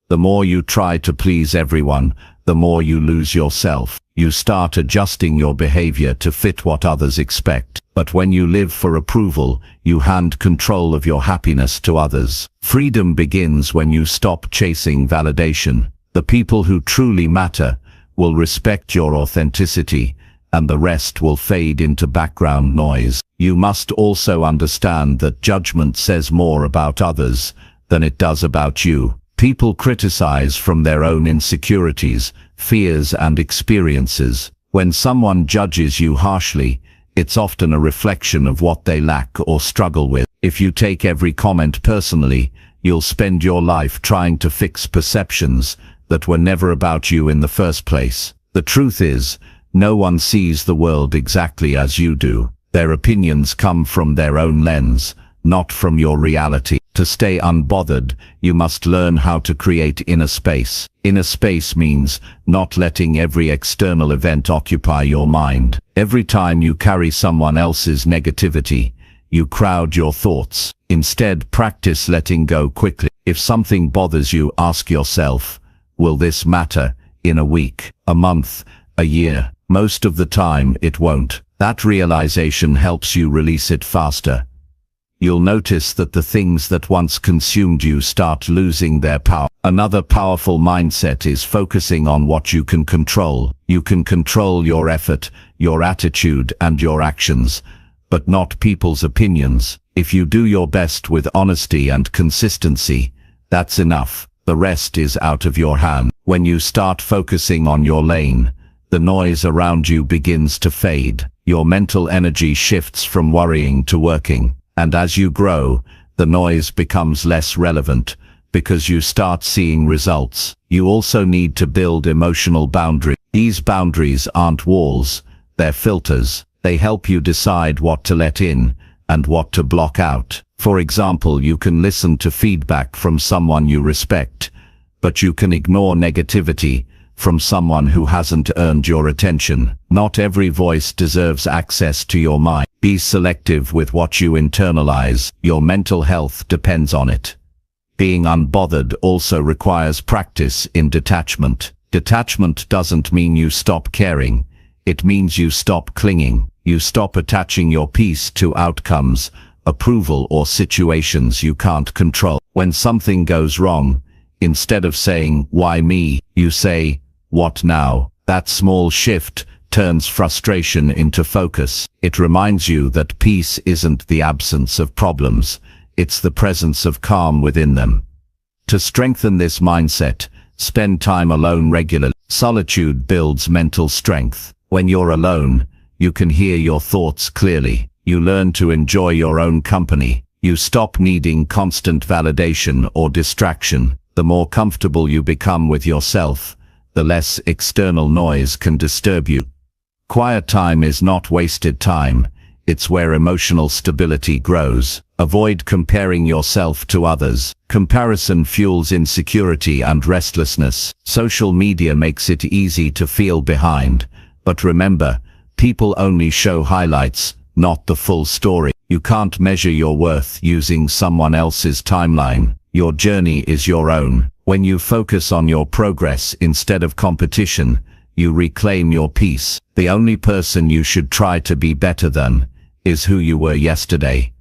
The more you try to please everyone, the more you lose yourself. You start adjusting your behavior to fit what others expect. But when you live for approval, you hand control of your happiness to others. Freedom begins when you stop chasing validation. The people who truly matter will respect your authenticity, and the rest will fade into background noise. You must also understand that judgment says more about others than it does about you. People criticize from their own insecurities, fears, and experiences. When someone judges you harshly, it's often a reflection of what they lack or struggle with. If you take every comment personally, you'll spend your life trying to fix perceptions that were never about you in the first place. The truth is, no one sees the world exactly as you do. Their opinions come from their own lens, not from your reality. To stay unbothered, you must learn how to create inner space. Inner space means not letting every external event occupy your mind. Every time you carry someone else's negativity, you crowd your thoughts. Instead, practice letting go quickly. If something bothers you, ask yourself, will this matter in a week, a month, a year? Most of the time, it won't. That realization helps you release it faster. You'll notice that the things that once consumed you start losing their power. Another powerful mindset is focusing on what you can control. You can control your effort, your attitude, and your actions, but not people's opinions. If you do your best with honesty and consistency, that's enough. The rest is out of your hand. When you start focusing on your lane, the noise around you begins to fade. Your mental energy shifts from worrying to working. And as you grow, the noise becomes less relevant because you start seeing results. You also need to build emotional boundaries. These boundaries aren't walls, they're filters. They help you decide what to let in and what to block out. For example, you can listen to feedback from someone you respect, but you can ignore negativity from someone who hasn't earned your attention. Not every voice deserves access to your mind. Be selective with what you internalize. Your mental health depends on it. Being unbothered also requires practice in detachment. Detachment doesn't mean you stop caring. It means you stop clinging. You stop attaching your peace to outcomes, approval, or situations you can't control. When something goes wrong, instead of saying, "Why me?" you say, "What now?" That small shift turns frustration into focus. It reminds you that peace isn't the absence of problems, it's the presence of calm within them. To strengthen this mindset, spend time alone regularly. Solitude builds mental strength. When you're alone, you can hear your thoughts clearly. You learn to enjoy your own company. You stop needing constant validation or distraction. The more comfortable you become with yourself, the less external noise can disturb you. Quiet time is not wasted time. It's where emotional stability grows. Avoid comparing yourself to others. Comparison fuels insecurity and restlessness. Social media makes it easy to feel behind. But remember, people only show highlights, not the full story. You can't measure your worth using someone else's timeline. Your journey is your own. When you focus on your progress instead of competition, you reclaim your peace. The only person you should try to be better than is who you were yesterday.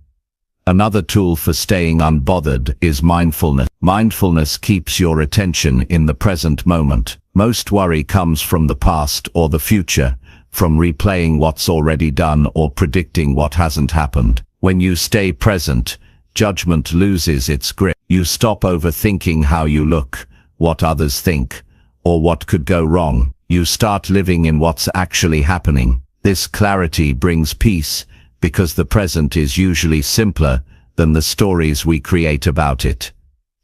Another tool for staying unbothered is mindfulness. Mindfulness keeps your attention in the present moment. Most worry comes from the past or the future, from replaying what's already done or predicting what hasn't happened. When you stay present, judgment loses its grip. You stop overthinking how you look, what others think, or what could go wrong. You start living in what's actually happening. This clarity brings peace, because the present is usually simpler than the stories we create about it.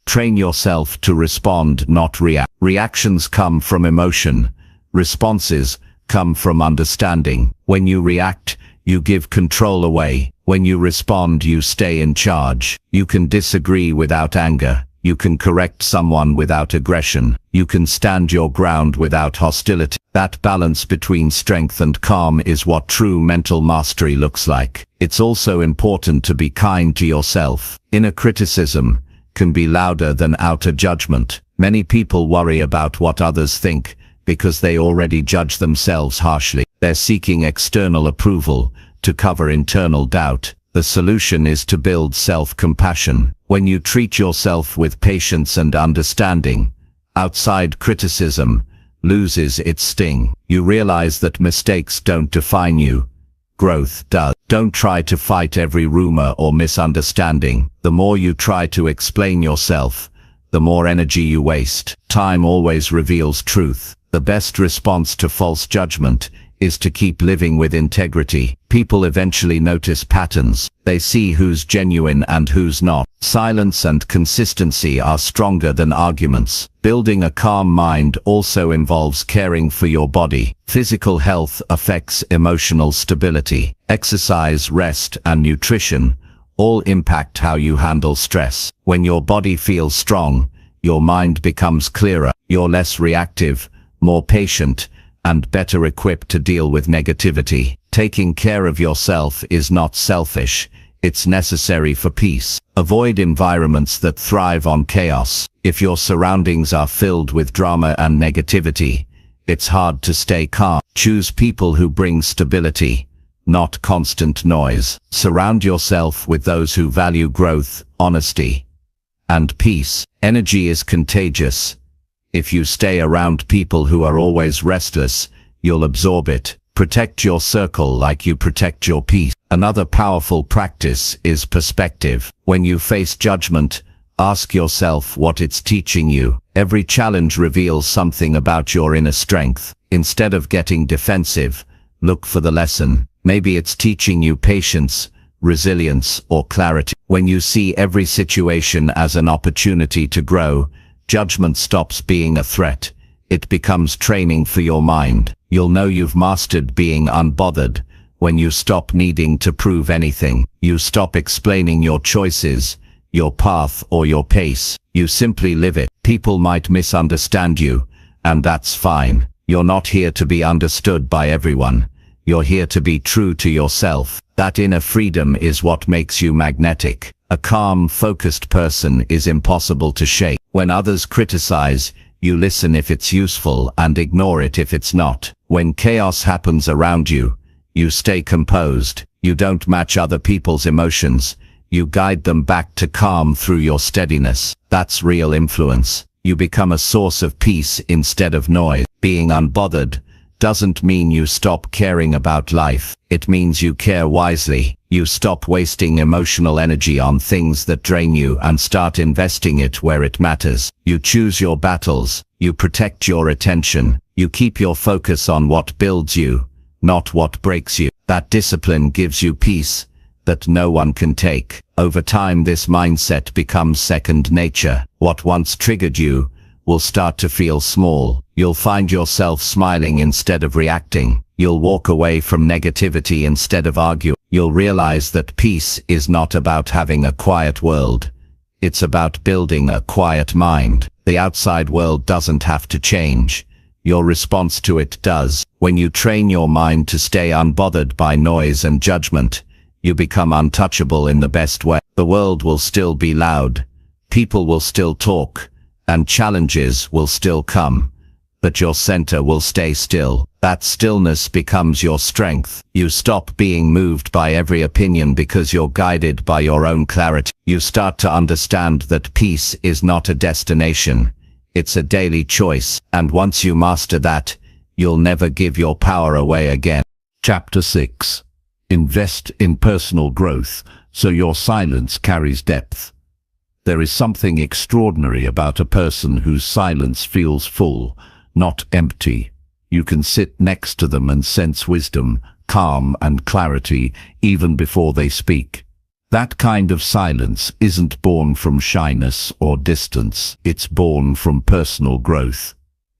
Train yourself to respond, not react. Reactions come from emotion. Responses come from understanding. When you react, you give control away. When you respond, you stay in charge. You can disagree without anger. You can correct someone without aggression. You can stand your ground without hostility. That balance between strength and calm is what true mental mastery looks like. It's also important to be kind to yourself. Inner criticism can be louder than outer judgment. Many people worry about what others think, because they already judge themselves harshly. They're seeking external approval to cover internal doubt. The solution is to build self-compassion. When you treat yourself with patience and understanding, outside criticism loses its sting. You realize that mistakes don't define you. Growth does. Don't try to fight every rumor or misunderstanding. The more you try to explain yourself, the more energy you waste. Time always reveals truth. The best response to false judgment is to keep living with integrity. People eventually notice patterns. They see who's genuine and who's not. Silence and consistency are stronger than arguments. Building a calm mind also involves caring for your body. Physical health affects emotional stability. Exercise, rest, and nutrition all impact how you handle stress. When your body feels strong, your mind becomes clearer. You're less reactive, more patient, and better equipped to deal with negativity. Taking care of yourself is not selfish. It's necessary for peace. Avoid environments that thrive on chaos. If your surroundings are filled with drama and negativity, it's hard to stay calm. Choose people who bring stability, not constant noise. Surround yourself with those who value growth, honesty, and peace. Energy is contagious. If you stay around people who are always restless, you'll absorb it. Protect your circle like you protect your peace. Another powerful practice is perspective. When you face judgment, ask yourself what it's teaching you. Every challenge reveals something about your inner strength. Instead of getting defensive, look for the lesson. Maybe it's teaching you patience, resilience, or clarity. When you see every situation as an opportunity to grow, judgment stops being a threat. It becomes training for your mind. You'll know you've mastered being unbothered when you stop needing to prove anything. You stop explaining your choices, your path, or your pace. You simply live it. People might misunderstand you, and that's fine. You're not here to be understood by everyone. You're here to be true to yourself. That inner freedom is what makes you magnetic. A calm, focused person is impossible to shake. When others criticize, you listen if it's useful and ignore it if it's not. When chaos happens around you, you stay composed. You don't match other people's emotions. You guide them back to calm through your steadiness. That's real influence. You become a source of peace instead of noise. Being unbothered doesn't mean you stop caring about life. It means you care wisely. You stop wasting emotional energy on things that drain you and start investing it where it matters. You choose your battles. You protect your attention. You keep your focus on what builds you, not what breaks you. That discipline gives you peace that no one can take. Over time, this mindset becomes second nature. What once triggered you will start to feel small. You'll find yourself smiling instead of reacting. You'll walk away from negativity instead of arguing. You'll realize that peace is not about having a quiet world. It's about building a quiet mind. The outside world doesn't have to change. Your response to it does. When you train your mind to stay unbothered by noise and judgment, you become untouchable in the best way. The world will still be loud. People will still talk, and challenges will still come. But your center will stay still. That stillness becomes your strength. You stop being moved by every opinion because you're guided by your own clarity. You start to understand that peace is not a destination. It's a daily choice. And once you master that, you'll never give your power away again. Chapter 6. Invest in personal growth so your silence carries depth. There is something extraordinary about a person whose silence feels full, not empty. You can sit next to them and sense wisdom, calm, and clarity even before they speak. That kind of silence isn't born from shyness or distance. It's born from personal growth.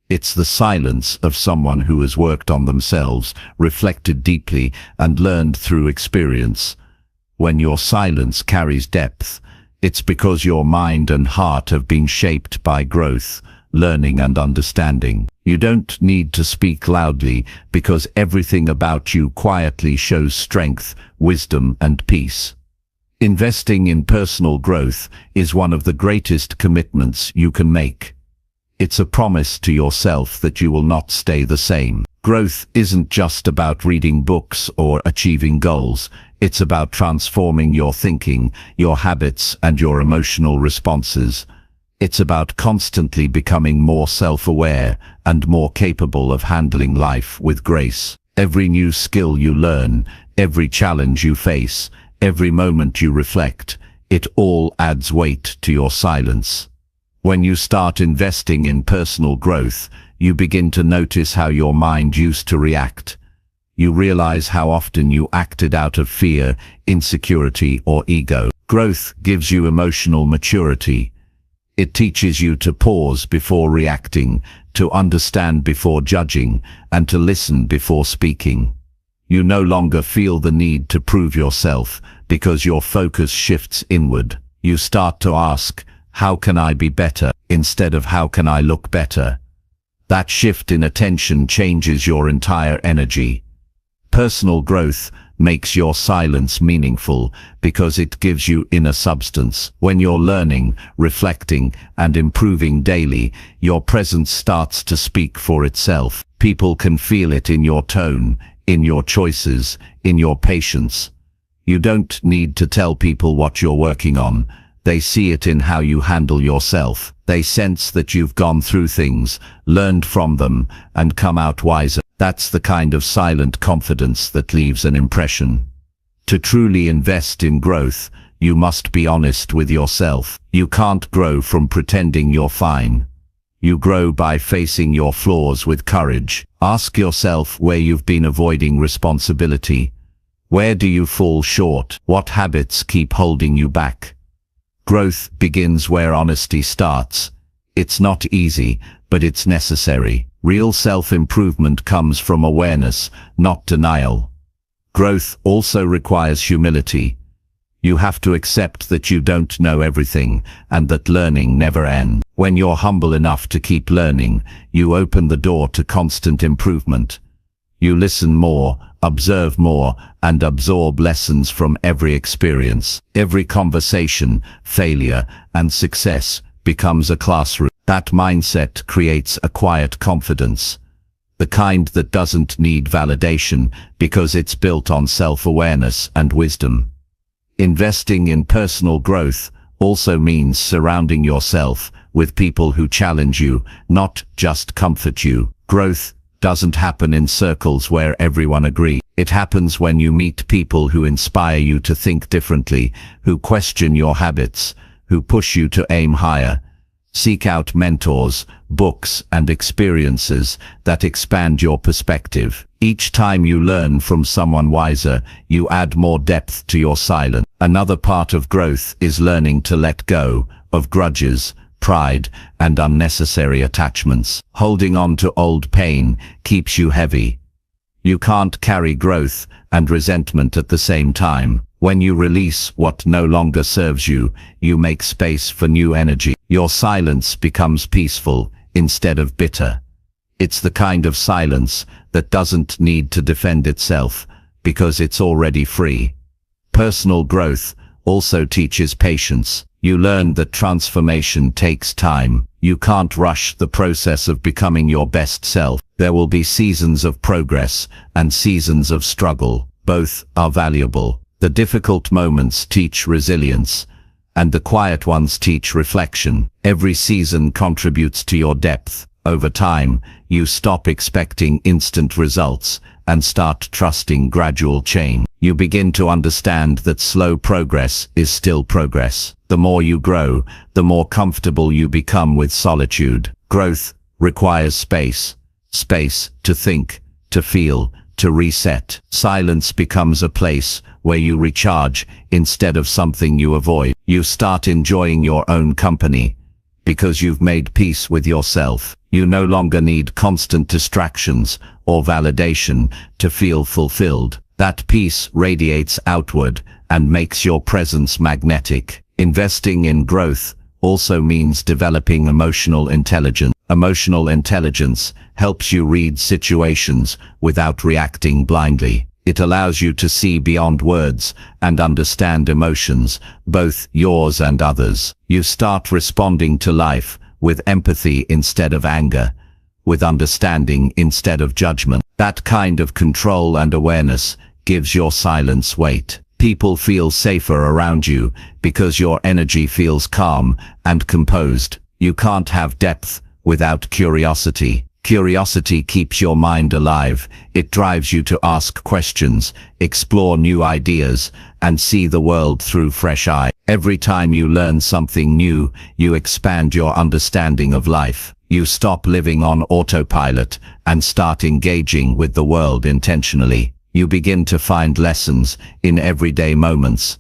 It's the silence of someone who has worked on themselves, reflected deeply, and learned through experience. When your silence carries depth, it's because your mind and heart have been shaped by growth, learning, and understanding. You don't need to speak loudly because everything about you quietly shows strength, wisdom, and peace. Investing in personal growth is one of the greatest commitments you can make. It's a promise to yourself that you will not stay the same. Growth isn't just about reading books or achieving goals. It's about transforming your thinking, your habits, and your emotional responses. It's about constantly becoming more self-aware and more capable of handling life with grace. Every new skill you learn, every challenge you face, every moment you reflect, it all adds weight to your silence. When you start investing in personal growth, you begin to notice how your mind used to react. You realize how often you acted out of fear, insecurity, or ego. Growth gives you emotional maturity. It teaches you to pause before reacting, to understand before judging, and to listen before speaking. You no longer feel the need to prove yourself because your focus shifts inward. You start to ask, how can I be better, instead of how can I look better? That shift in attention changes your entire energy. Personal growth makes your silence meaningful because it gives you inner substance. When you're learning, reflecting, and improving daily, your presence starts to speak for itself. People can feel it in your tone, in your choices, in your patience. You don't need to tell people what you're working on. They see it in how you handle yourself. They sense that you've gone through things, learned from them, and come out wiser. That's the kind of silent confidence that leaves an impression. To truly invest in growth, you must be honest with yourself. You can't grow from pretending you're fine. You grow by facing your flaws with courage. Ask yourself where you've been avoiding responsibility. Where do you fall short? What habits keep holding you back? Growth begins where honesty starts. It's not easy, but it's necessary. Real self-improvement comes from awareness, not denial. Growth also requires humility. You have to accept that you don't know everything, and that learning never ends. When you're humble enough to keep learning, you open the door to constant improvement. You listen more, observe more, and absorb lessons from every experience. Every conversation, failure, and success becomes a classroom. That mindset creates a quiet confidence, the kind that doesn't need validation because it's built on self-awareness and wisdom. Investing in personal growth also means surrounding yourself with people who challenge you, not just comfort you. Growth doesn't happen in circles where everyone agrees. It happens when you meet people who inspire you to think differently, who question your habits, who push you to aim higher. Seek out mentors, books, and experiences that expand your perspective. Each time you learn from someone wiser, you add more depth to your silence. Another part of growth is learning to let go of grudges, pride, and unnecessary attachments. Holding on to old pain keeps you heavy. You can't carry growth and resentment at the same time. When you release what no longer serves you, you make space for new energy. Your silence becomes peaceful instead of bitter. It's the kind of silence that doesn't need to defend itself because it's already free. Personal growth also teaches patience. You learn that transformation takes time. You can't rush the process of becoming your best self. There will be seasons of progress and seasons of struggle. Both are valuable. The difficult moments teach resilience, and the quiet ones teach reflection. Every season contributes to your depth. Over time, you stop expecting instant results and start trusting gradual change. You begin to understand that slow progress is still progress. The more you grow, the more comfortable you become with solitude. Growth requires space. Space to think, to feel, to reset. Silence becomes a place where you recharge instead of something you avoid. You start enjoying your own company because you've made peace with yourself. You no longer need constant distractions or validation to feel fulfilled. That peace radiates outward and makes your presence magnetic. Investing in growth also means developing emotional intelligence. Emotional intelligence helps you read situations without reacting blindly. It allows you to see beyond words and understand emotions, both yours and others. You start responding to life with empathy instead of anger, with understanding instead of judgment. That kind of control and awareness gives your silence weight. People feel safer around you because your energy feels calm and composed. You can't have depth without curiosity. Curiosity keeps your mind alive. It drives you to ask questions, explore new ideas, and see the world through fresh eyes. Every time you learn something new, you expand your understanding of life. You stop living on autopilot and start engaging with the world intentionally. You begin to find lessons in everyday moments,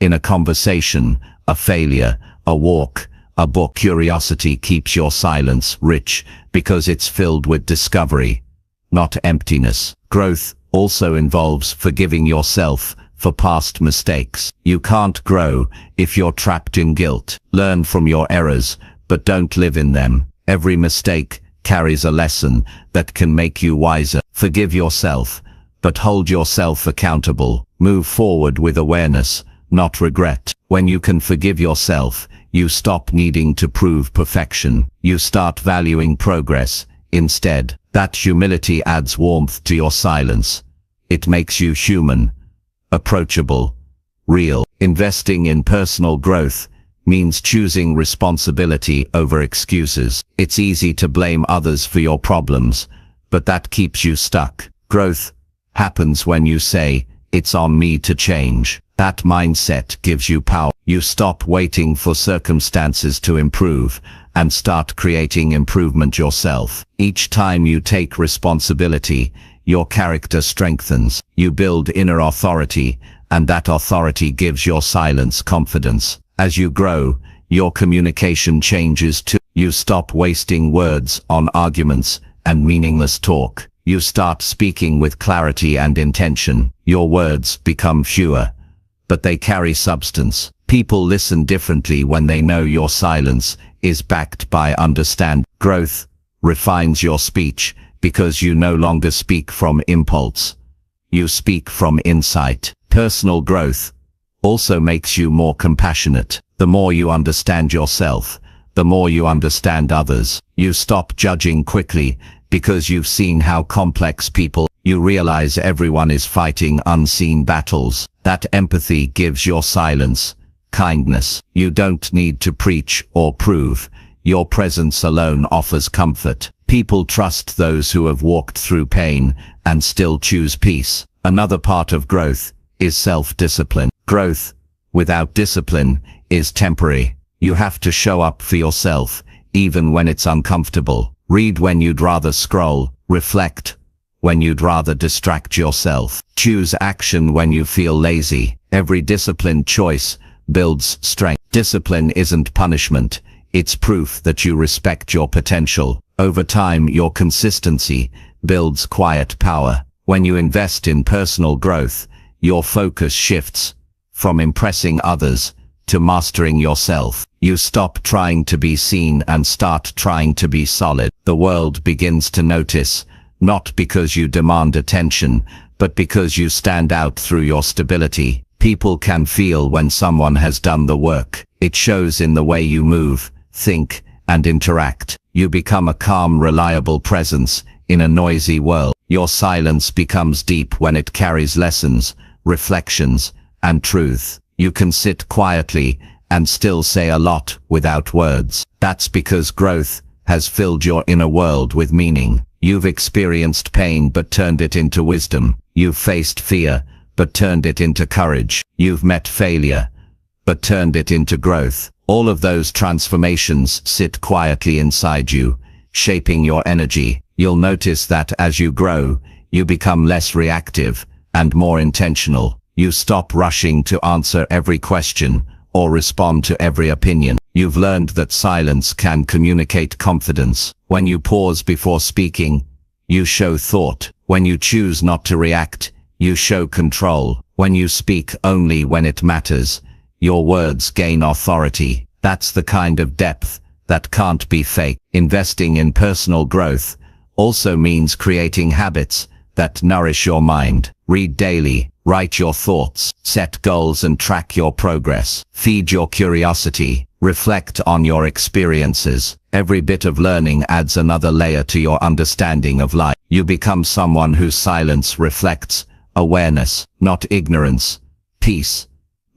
in a conversation, a failure, a walk, a book. Curiosity keeps your silence rich because it's filled with discovery, not emptiness. Growth also involves forgiving yourself for past mistakes. You can't grow if you're trapped in guilt. Learn from your errors, but don't live in them. Every mistake carries a lesson that can make you wiser. Forgive yourself, but hold yourself accountable. Move forward with awareness, not regret. When you can forgive yourself, you stop needing to prove perfection. You start valuing progress instead. That humility adds warmth to your silence. It makes you human, approachable, real. Investing in personal growth means choosing responsibility over excuses. It's easy to blame others for your problems, but that keeps you stuck. Growth happens when you say, "It's on me to change." That mindset gives you power. You stop waiting for circumstances to improve and start creating improvement yourself. Each time you take responsibility, your character strengthens. You build inner authority, and that authority gives your silence confidence. As you grow, your communication changes too. You stop wasting words on arguments and meaningless talk. You start speaking with clarity and intention. Your words become fewer, but they carry substance. People listen differently when they know your silence is backed by understanding. Growth refines your speech because you no longer speak from impulse. You speak from insight. Personal growth also makes you more compassionate. The more you understand yourself, the more you understand others. You stop judging quickly because you've seen how complex people. You realize everyone is fighting unseen battles. That empathy gives your silence kindness. You don't need to preach or prove. Your presence alone offers comfort. People trust those who have walked through pain and still choose peace. Another part of growth is self-discipline. Growth without discipline is temporary. You have to show up for yourself, even when it's uncomfortable. Read when you'd rather scroll. Reflect when you'd rather distract yourself. Choose action when you feel lazy. Every disciplined choice builds strength. Discipline isn't punishment. It's proof that you respect your potential. Over time, your consistency builds quiet power. When you invest in personal growth, your focus shifts from impressing others to mastering yourself. You stop trying to be seen and start trying to be solid. The world begins to notice, not because you demand attention, but because you stand out through your stability. People can feel when someone has done the work. It shows in the way you move, think, and interact. You become a calm, reliable presence in a noisy world. Your silence becomes deep when it carries lessons, reflections, and truth. You can sit quietly and still say a lot without words. That's because growth has filled your inner world with meaning. You've experienced pain but turned it into wisdom. You've faced fear but turned it into courage. You've met failure but turned it into growth. All of those transformations sit quietly inside you, shaping your energy. You'll notice that as you grow, you become less reactive and more intentional. You stop rushing to answer every question or respond to every opinion. You've learned that silence can communicate confidence. When you pause before speaking, you show thought. When you choose not to react, you show control. When you speak only when it matters, your words gain authority. That's the kind of depth that can't be faked. Investing in personal growth also means creating habits that nourish your mind. Read daily, write your thoughts, set goals and track your progress. Feed your curiosity, Reflect on your experiences. Every bit of learning adds another layer to your understanding of life. You become someone whose silence reflects awareness, not ignorance, peace,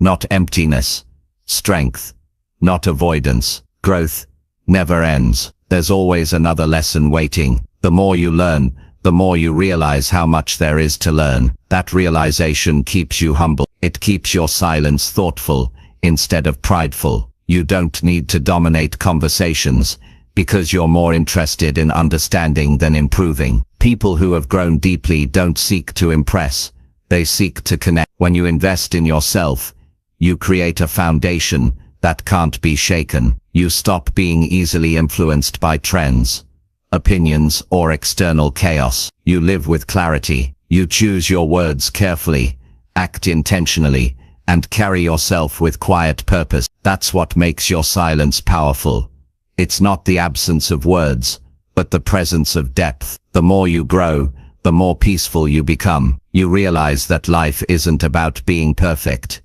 not emptiness, strength, not avoidance. Growth never ends. There's always another lesson waiting. The more you learn, the more you realize how much there is to learn. That realization keeps you humble. It keeps your silence thoughtful instead of prideful. You don't need to dominate conversations because you're more interested in understanding than improving. People who have grown deeply don't seek to impress. They seek to connect. When you invest in yourself, you create a foundation that can't be shaken. You stop being easily influenced by trends, opinions, or external chaos. You live with clarity. You choose your words carefully, act intentionally, and carry yourself with quiet purpose. That's what makes your silence powerful. It's not the absence of words, but the presence of depth. The more you grow, the more peaceful you become. You realize that life isn't about being perfect.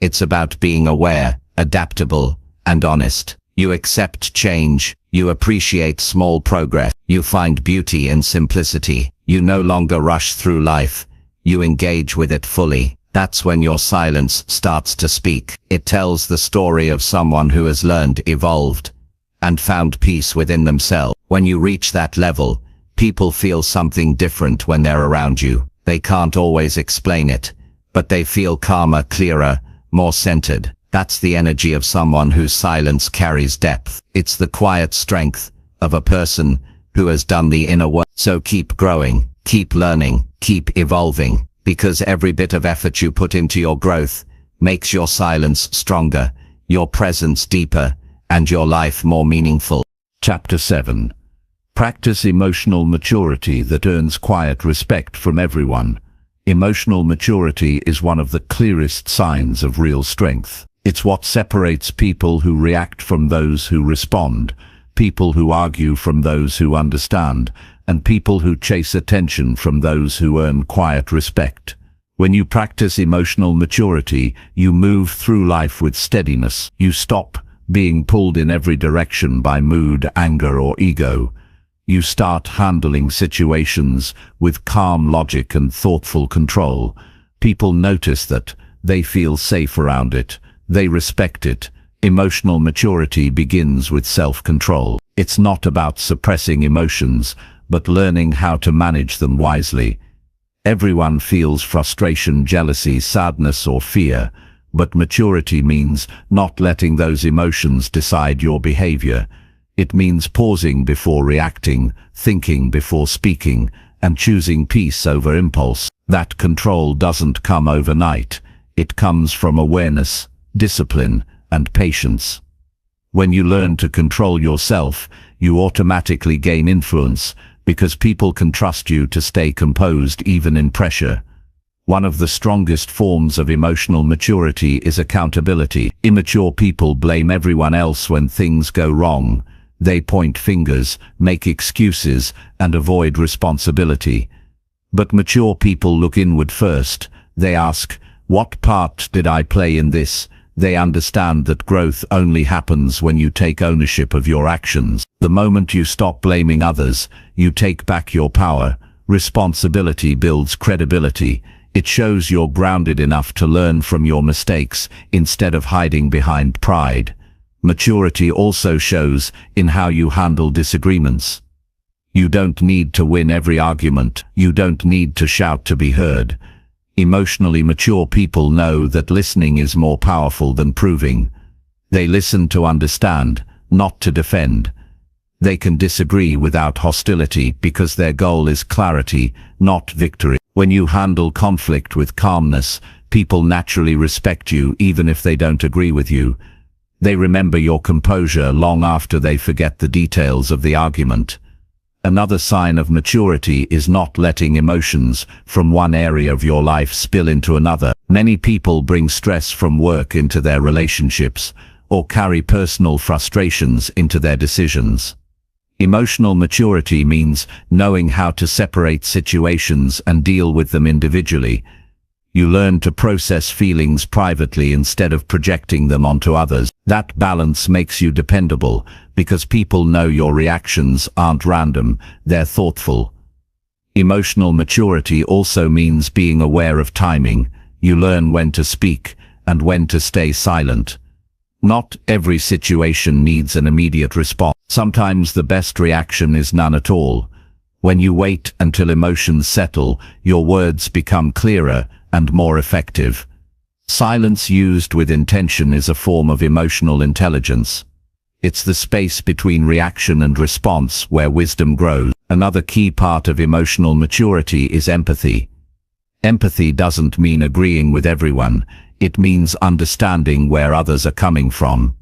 It's about being aware, adaptable, and honest. You accept change. You appreciate small progress. You find beauty in simplicity. You no longer rush through life. You engage with it fully. That's when your silence starts to speak. It tells the story of someone who has learned, evolved, and found peace within themselves. When you reach that level, people feel something different when they're around you. They can't always explain it, but they feel calmer, clearer, more centered. That's the energy of someone whose silence carries depth. It's the quiet strength of a person who has done the inner work. So keep growing, keep learning, keep evolving, because every bit of effort you put into your growth makes your silence stronger, your presence deeper, and your life more meaningful. Chapter 7. Practice emotional maturity that earns quiet respect from everyone. Emotional maturity is one of the clearest signs of real strength. It's what separates people who react from those who respond, people who argue from those who understand, and people who chase attention from those who earn quiet respect. When you practice emotional maturity, you move through life with steadiness. You stop being pulled in every direction by mood, anger, or ego. You start handling situations with calm logic and thoughtful control. People notice that. They feel safe around it. They respect it. Emotional maturity begins with self-control. It's not about suppressing emotions, but learning how to manage them wisely. Everyone feels frustration, jealousy, sadness, or fear, but maturity means not letting those emotions decide your behavior. It means pausing before reacting, thinking before speaking, and choosing peace over impulse. That control doesn't come overnight. It comes from awareness, discipline, and patience. When you learn to control yourself, you automatically gain influence, because people can trust you to stay composed even in pressure. One of the strongest forms of emotional maturity is accountability. Immature people blame everyone else when things go wrong. They point fingers, make excuses, and avoid responsibility. But mature people look inward first. They ask, "What part did I play in this?" They understand that growth only happens when you take ownership of your actions. The moment you stop blaming others, you take back your power. Responsibility builds credibility. It shows you're grounded enough to learn from your mistakes instead of hiding behind pride. Maturity also shows in how you handle disagreements. You don't need to win every argument. You don't need to shout to be heard. Emotionally mature people know that listening is more powerful than proving. They listen to understand, not to defend. They can disagree without hostility because their goal is clarity, not victory. When you handle conflict with calmness, people naturally respect you even if they don't agree with you. They remember your composure long after they forget the details of the argument. Another sign of maturity is not letting emotions from one area of your life spill into another. Many people bring stress from work into their relationships, or carry personal frustrations into their decisions. Emotional maturity means knowing how to separate situations and deal with them individually. You learn to process feelings privately instead of projecting them onto others. That balance makes you dependable, because people know your reactions aren't random, they're thoughtful. Emotional maturity also means being aware of timing. You learn when to speak and when to stay silent. Not every situation needs an immediate response. Sometimes the best reaction is none at all. When you wait until emotions settle, your words become clearer and more effective. Silence used with intention is a form of emotional intelligence. It's the space between reaction and response where wisdom grows. Another key part of emotional maturity is empathy. Empathy doesn't mean agreeing with everyone. It means understanding where others are coming from.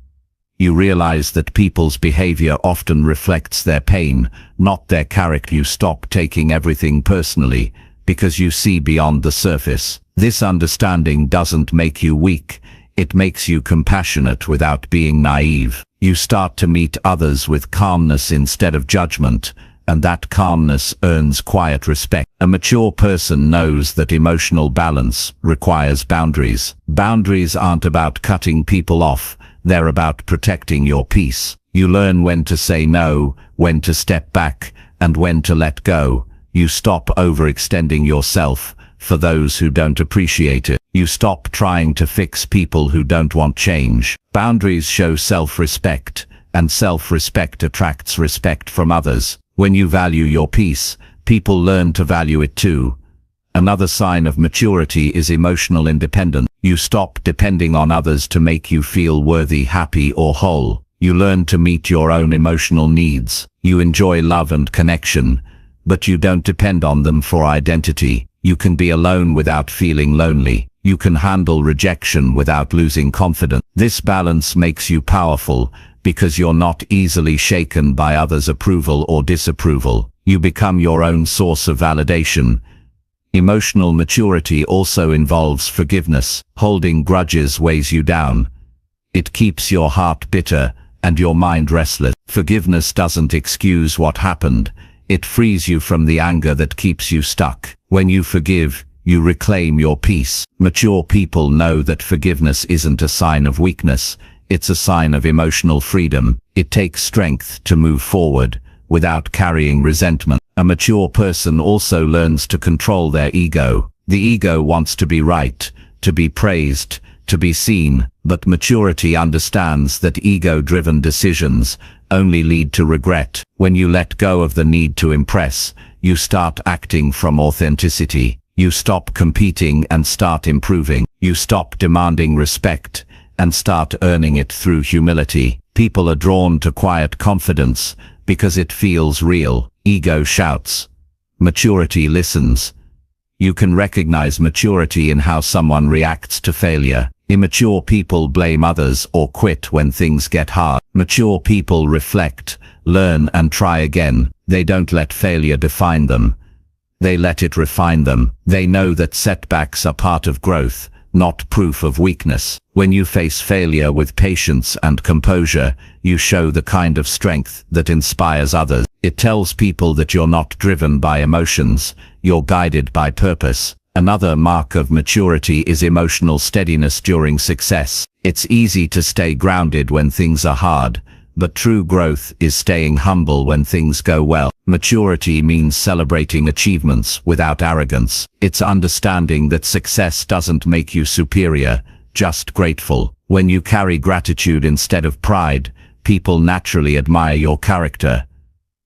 You realize that people's behavior often reflects their pain, not their character. You stop taking everything personally, because you see beyond the surface. This understanding doesn't make you weak, it makes you compassionate without being naive. You start to meet others with calmness instead of judgment, and that calmness earns quiet respect. A mature person knows that emotional balance requires boundaries. Boundaries aren't about cutting people off, they're about protecting your peace. You learn when to say no, when to step back, and when to let go. You stop overextending yourself for those who don't appreciate it. You stop trying to fix people who don't want change. Boundaries show self-respect, and self-respect attracts respect from others. When you value your peace, people learn to value it too. Another sign of maturity is emotional independence. You stop depending on others to make you feel worthy, happy, or whole. You learn to meet your own emotional needs. You enjoy love and connection, but you don't depend on them for identity. You can be alone without feeling lonely. You can handle rejection without losing confidence. This balance makes you powerful, because you're not easily shaken by others' approval or disapproval. You become your own source of validation. Emotional maturity also involves forgiveness. Holding grudges weighs you down. It keeps your heart bitter and your mind restless. Forgiveness doesn't excuse what happened. It frees you from the anger that keeps you stuck. When you forgive, you reclaim your peace. Mature people know that forgiveness isn't a sign of weakness. It's a sign of emotional freedom. It takes strength to move forward without carrying resentment. A mature person also learns to control their ego. The ego wants to be right, to be praised, to be seen, but maturity understands that ego-driven decisions only lead to regret. When you let go of the need to impress, you start acting from authenticity. You stop competing and start improving. You stop demanding respect and start earning it through humility. People are drawn to quiet confidence because it feels real. Ego shouts. Maturity listens. You can recognize maturity in how someone reacts to failure. Immature people blame others or quit when things get hard. Mature people reflect, learn, and try again. They don't let failure define them. They let it refine them. They know that setbacks are part of growth, not proof of weakness. When you face failure with patience and composure, you show the kind of strength that inspires others. It tells people that you're not driven by emotions, you're guided by purpose. Another mark of maturity is emotional steadiness during success. It's easy to stay grounded when things are hard, but true growth is staying humble when things go well. Maturity means celebrating achievements without arrogance. It's understanding that success doesn't make you superior, just grateful. When you carry gratitude instead of pride, people naturally admire your character.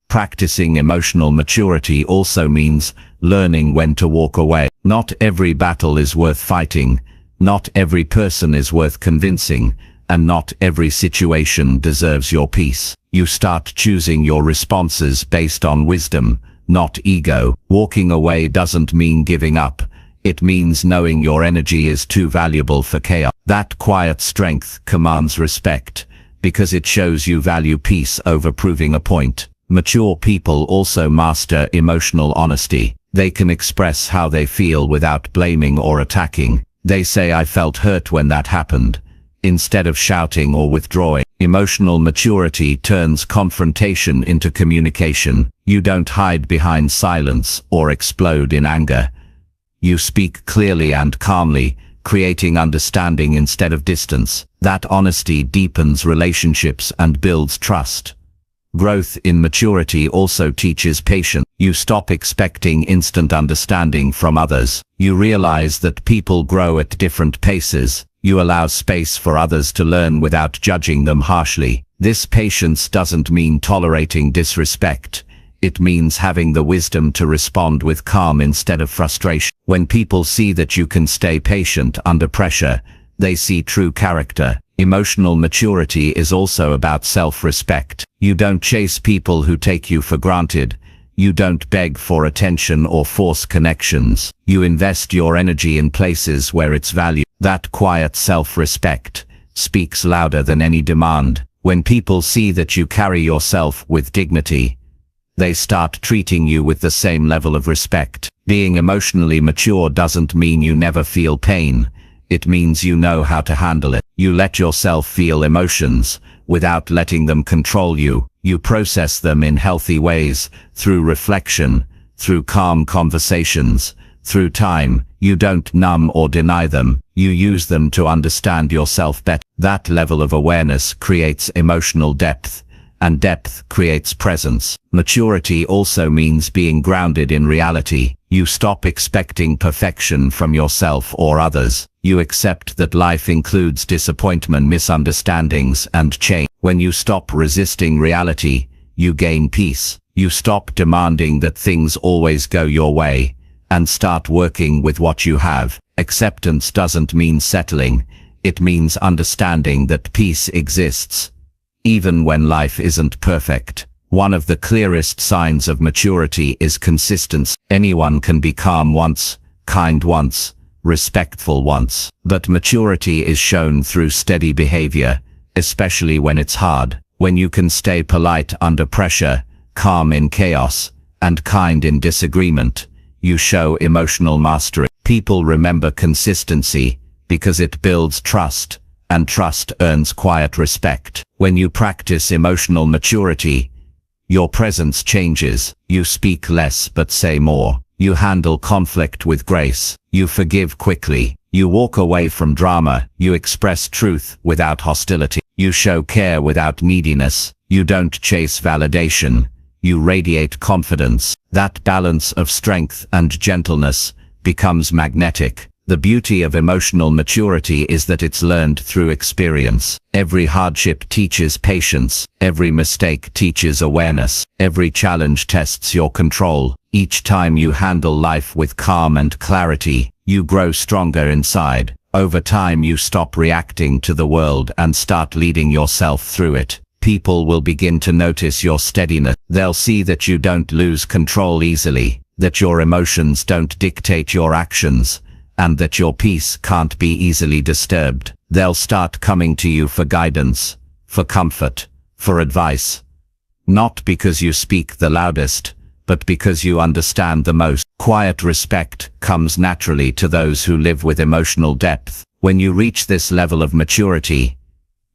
Practicing emotional maturity also means learning when to walk away. Not every battle is worth fighting, not every person is worth convincing, and not every situation deserves your peace. You start choosing your responses based on wisdom, not ego. Walking away doesn't mean giving up. It means knowing your energy is too valuable for chaos. That quiet strength commands respect, because it shows you value peace over proving a point. Mature people also master emotional honesty. They can express how they feel without blaming or attacking. They say, "I felt hurt when that happened," instead of shouting or withdrawing. Emotional maturity turns confrontation into communication. You don't hide behind silence or explode in anger. You speak clearly and calmly, creating understanding instead of distance. That honesty deepens relationships and builds trust. Growth in maturity also teaches patience. You stop expecting instant understanding from others. You realize that people grow at different paces. You allow space for others to learn without judging them harshly. This patience doesn't mean tolerating disrespect. It means having the wisdom to respond with calm instead of frustration. When people see that you can stay patient under pressure, they see true character. Emotional maturity is also about self-respect. You don't chase people who take you for granted. You don't beg for attention or force connections. You invest your energy in places where it's valued. That quiet self-respect speaks louder than any demand. When people see that you carry yourself with dignity, they start treating you with the same level of respect. Being emotionally mature doesn't mean you never feel pain. It means you know how to handle it. You let yourself feel emotions without letting them control you. You process them in healthy ways, through reflection, through calm conversations, through time. You don't numb or deny them. You use them to understand yourself better. That level of awareness creates emotional depth, and depth creates presence. Maturity also means being grounded in reality. You stop expecting perfection from yourself or others. You accept that life includes disappointment, misunderstandings, and change. When you stop resisting reality, you gain peace. You stop demanding that things always go your way, and start working with what you have. Acceptance doesn't mean settling. It means understanding that peace exists, even when life isn't perfect. One of the clearest signs of maturity is consistency. Anyone can be calm once, kind once, respectful once, but maturity is shown through steady behavior, especially when it's hard. When you can stay polite under pressure, calm in chaos, and kind in disagreement, you show emotional mastery. People remember consistency because it builds trust, and trust earns quiet respect. When you practice emotional maturity, your presence changes. You speak less but say more. You handle conflict with grace. You forgive quickly. You walk away from drama. You express truth without hostility. You show care without neediness. You don't chase validation. You radiate confidence. That balance of strength and gentleness becomes magnetic. The beauty of emotional maturity is that it's learned through experience. Every hardship teaches patience. Every mistake teaches awareness. Every challenge tests your control. Each time you handle life with calm and clarity, you grow stronger inside. Over time you stop reacting to the world and start leading yourself through it. People will begin to notice your steadiness. They'll see that you don't lose control easily, that your emotions don't dictate your actions, and that your peace can't be easily disturbed. They'll start coming to you for guidance, for comfort, for advice. Not because you speak the loudest, but because you understand the most. Quiet respect comes naturally to those who live with emotional depth. When you reach this level of maturity,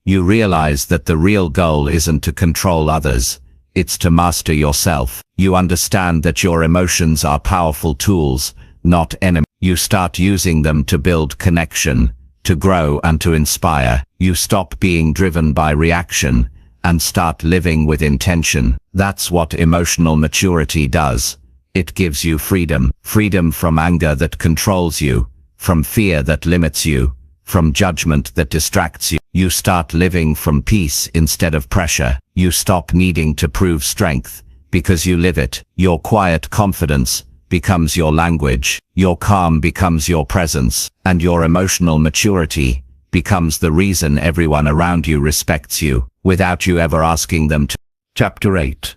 you realize that the real goal isn't to control others, it's to master yourself. You understand that your emotions are powerful tools, not enemies. You start using them to build connection, to grow and to inspire. You stop being driven by reaction and start living with intention. That's what emotional maturity does. It gives you freedom. Freedom from anger that controls you, from fear that limits you, from judgment that distracts you. You start living from peace instead of pressure. You stop needing to prove strength because you live it. Your quiet confidence becomes your language, your calm becomes your presence, and your emotional maturity becomes the reason everyone around you respects you, without you ever asking them to. Chapter 8.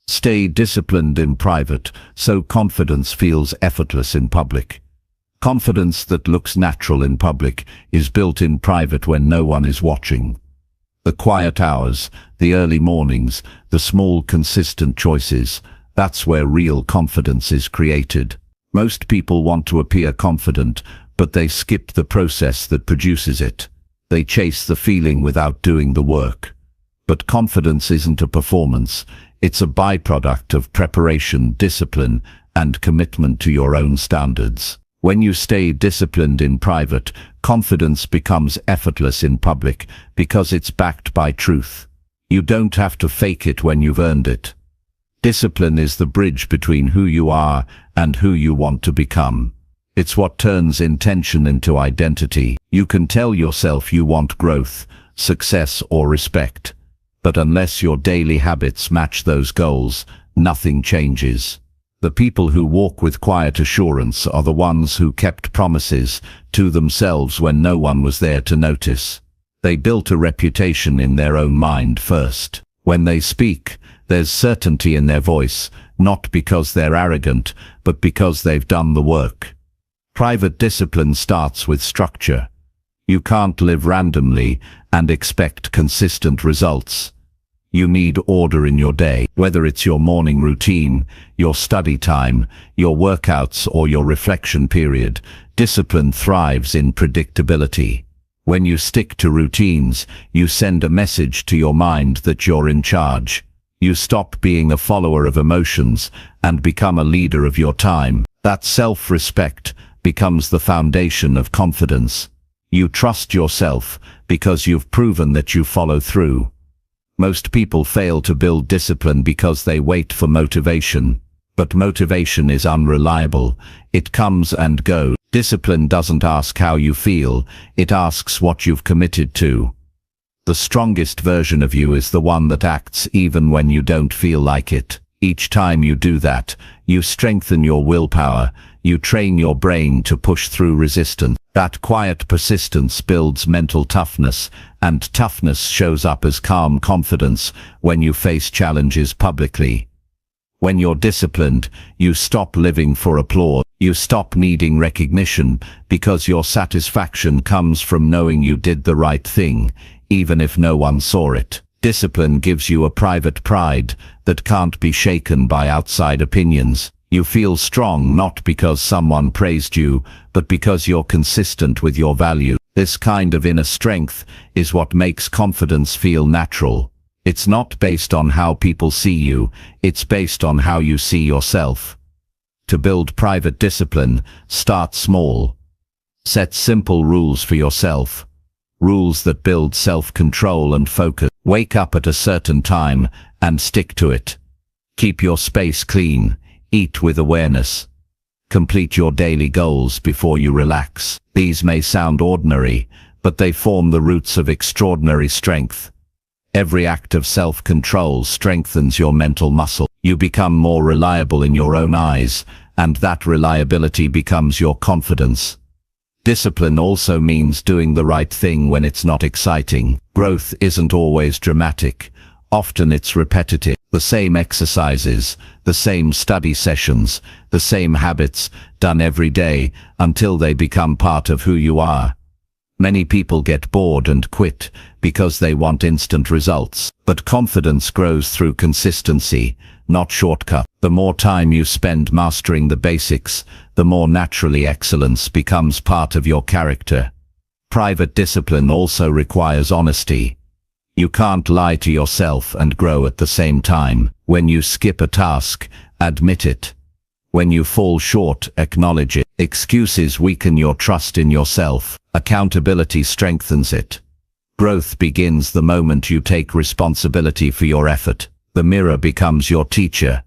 Stay disciplined in private, so confidence feels effortless in public. Confidence that looks natural in public is built in private when no one is watching. The quiet hours, the early mornings, the small consistent choices, that's where real confidence is created. Most people want to appear confident, but they skip the process that produces it. They chase the feeling without doing the work. But confidence isn't a performance. It's a byproduct of preparation, discipline, and commitment to your own standards. When you stay disciplined in private, confidence becomes effortless in public because it's backed by truth. You don't have to fake it when you've earned it. Discipline is the bridge between who you are and who you want to become. It's what turns intention into identity. You can tell yourself you want growth, success, or respect, but unless your daily habits match those goals, nothing changes. The people who walk with quiet assurance are the ones who kept promises to themselves when no one was there to notice. They built a reputation in their own mind first. When they speak, there's certainty in their voice, not because they're arrogant, but because they've done the work. Private discipline starts with structure. You can't live randomly and expect consistent results. You need order in your day, whether it's your morning routine, your study time, your workouts, or your reflection period. Discipline thrives in predictability. When you stick to routines, you send a message to your mind that you're in charge. You stop being a follower of emotions and become a leader of your time. That self-respect becomes the foundation of confidence. You trust yourself because you've proven that you follow through. Most people fail to build discipline because they wait for motivation. But motivation is unreliable. It comes and goes. Discipline doesn't ask how you feel, it asks what you've committed to. The strongest version of you is the one that acts even when you don't feel like it. Each time you do that, you strengthen your willpower, you train your brain to push through resistance. That quiet persistence builds mental toughness, and toughness shows up as calm confidence when you face challenges publicly. When you're disciplined, you stop living for applause. You stop needing recognition because your satisfaction comes from knowing you did the right thing, even if no one saw it. Discipline gives you a private pride that can't be shaken by outside opinions. You feel strong not because someone praised you, but because you're consistent with your value. This kind of inner strength is what makes confidence feel natural. It's not based on how people see you, it's based on how you see yourself. To build private discipline, start small. Set simple rules for yourself. Rules that build self-control and focus. Wake up at a certain time and stick to it. Keep your space clean. Eat with awareness. Complete your daily goals before you relax. These may sound ordinary, but they form the roots of extraordinary strength. Every act of self-control strengthens your mental muscle. You become more reliable in your own eyes, and that reliability becomes your confidence. Discipline also means doing the right thing when it's not exciting. Growth isn't always dramatic. Often it's repetitive. The same exercises, the same study sessions, the same habits, done every day until they become part of who you are. Many people get bored and quit because they want instant results. But confidence grows through consistency, not shortcut. The more time you spend mastering the basics, the more naturally excellence becomes part of your character. Private discipline also requires honesty. You can't lie to yourself and grow at the same time. When you skip a task, admit it. When you fall short, acknowledge it. Excuses weaken your trust in yourself. Accountability strengthens it. Growth begins the moment you take responsibility for your effort. The mirror becomes your teacher.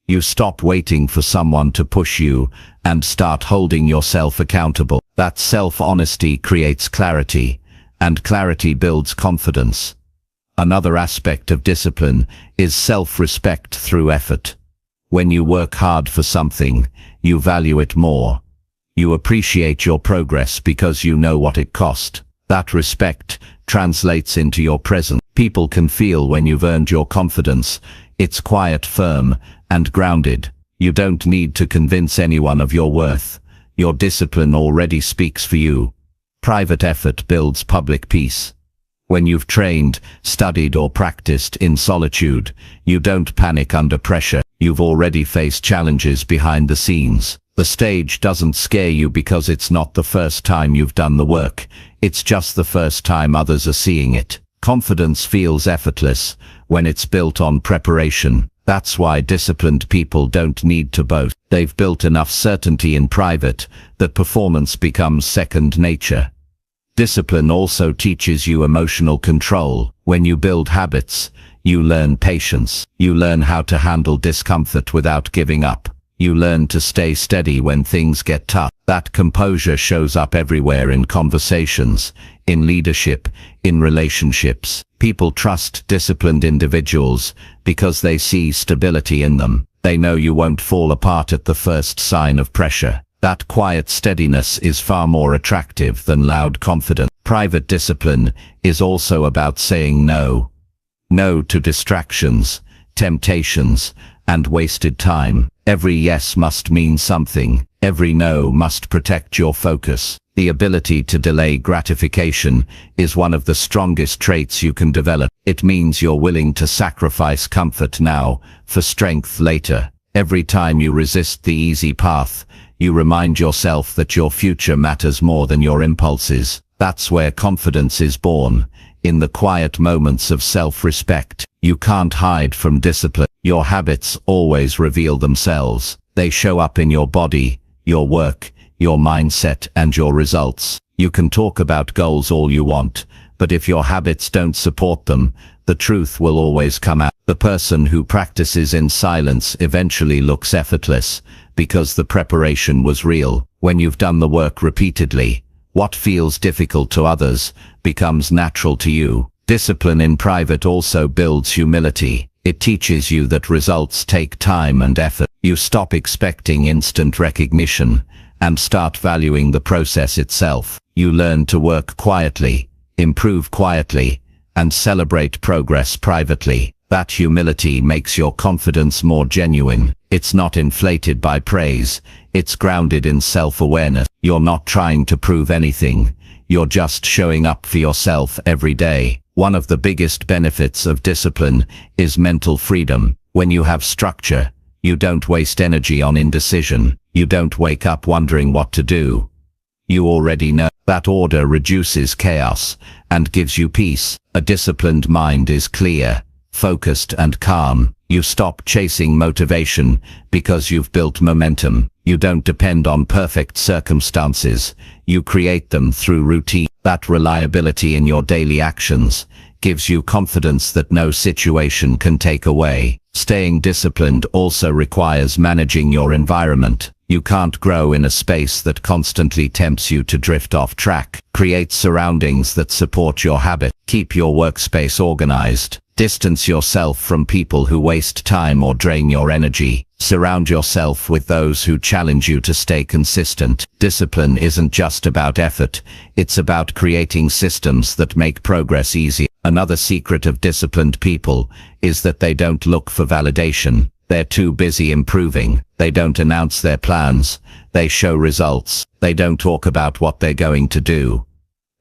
You stop waiting for someone to push you and start holding yourself accountable. That self-honesty creates clarity, and clarity builds confidence. Another aspect of discipline is self-respect through effort. When you work hard for something, you value it more. You appreciate your progress because you know what it cost. That respect translates into your presence. People can feel when you've earned your confidence. It's quiet, firm, and grounded. You don't need to convince anyone of your worth. Your discipline already speaks for you. Private effort builds public peace. When you've trained, studied, or practiced in solitude, you don't panic under pressure. You've already faced challenges behind the scenes. The stage doesn't scare you because it's not the first time you've done the work. It's just the first time others are seeing it. Confidence feels effortless when it's built on preparation. That's why disciplined people don't need to boast. They've built enough certainty in private that performance becomes second nature. Discipline also teaches you emotional control. When you build habits, you learn patience. You learn how to handle discomfort without giving up. You learn to stay steady when things get tough. That composure shows up everywhere, in conversations, in leadership, in relationships. People trust disciplined individuals because they see stability in them. They know you won't fall apart at the first sign of pressure. That quiet steadiness is far more attractive than loud confidence. Private discipline is also about saying no. No to distractions, temptations, and wasted time. Every yes must mean something. Every no must protect your focus. The ability to delay gratification is one of the strongest traits you can develop. It means you're willing to sacrifice comfort now for strength later. Every time you resist the easy path, you remind yourself that your future matters more than your impulses. That's where confidence is born, in the quiet moments of self-respect. You can't hide from discipline. Your habits always reveal themselves. They show up in your body, your work, your mindset, and your results. You can talk about goals all you want, but if your habits don't support them, the truth will always come out. The person who practices in silence eventually looks effortless, because the preparation was real. When you've done the work repeatedly, what feels difficult to others becomes natural to you. Discipline in private also builds humility. It teaches you that results take time and effort. You stop expecting instant recognition and start valuing the process itself. You learn to work quietly, improve quietly, and celebrate progress privately. That humility makes your confidence more genuine. It's not inflated by praise. It's grounded in self-awareness. You're not trying to prove anything. You're just showing up for yourself every day. One of the biggest benefits of discipline is mental freedom. When you have structure, you don't waste energy on indecision. You don't wake up wondering what to do. You already know. That order reduces chaos and gives you peace. A disciplined mind is clear, focused, and calm. You stop chasing motivation because you've built momentum. You don't depend on perfect circumstances. You create them through routine. That reliability in your daily actions gives you confidence that no situation can take away. Staying disciplined also requires managing your environment. You can't grow in a space that constantly tempts you to drift off track. Create surroundings that support your habit. Keep your workspace organized. Distance yourself from people who waste time or drain your energy. Surround yourself with those who challenge you to stay consistent. Discipline isn't just about effort, it's about creating systems that make progress easy. Another secret of disciplined people is that they don't look for validation. They're too busy improving. They don't announce their plans. They show results. They don't talk about what they're going to do.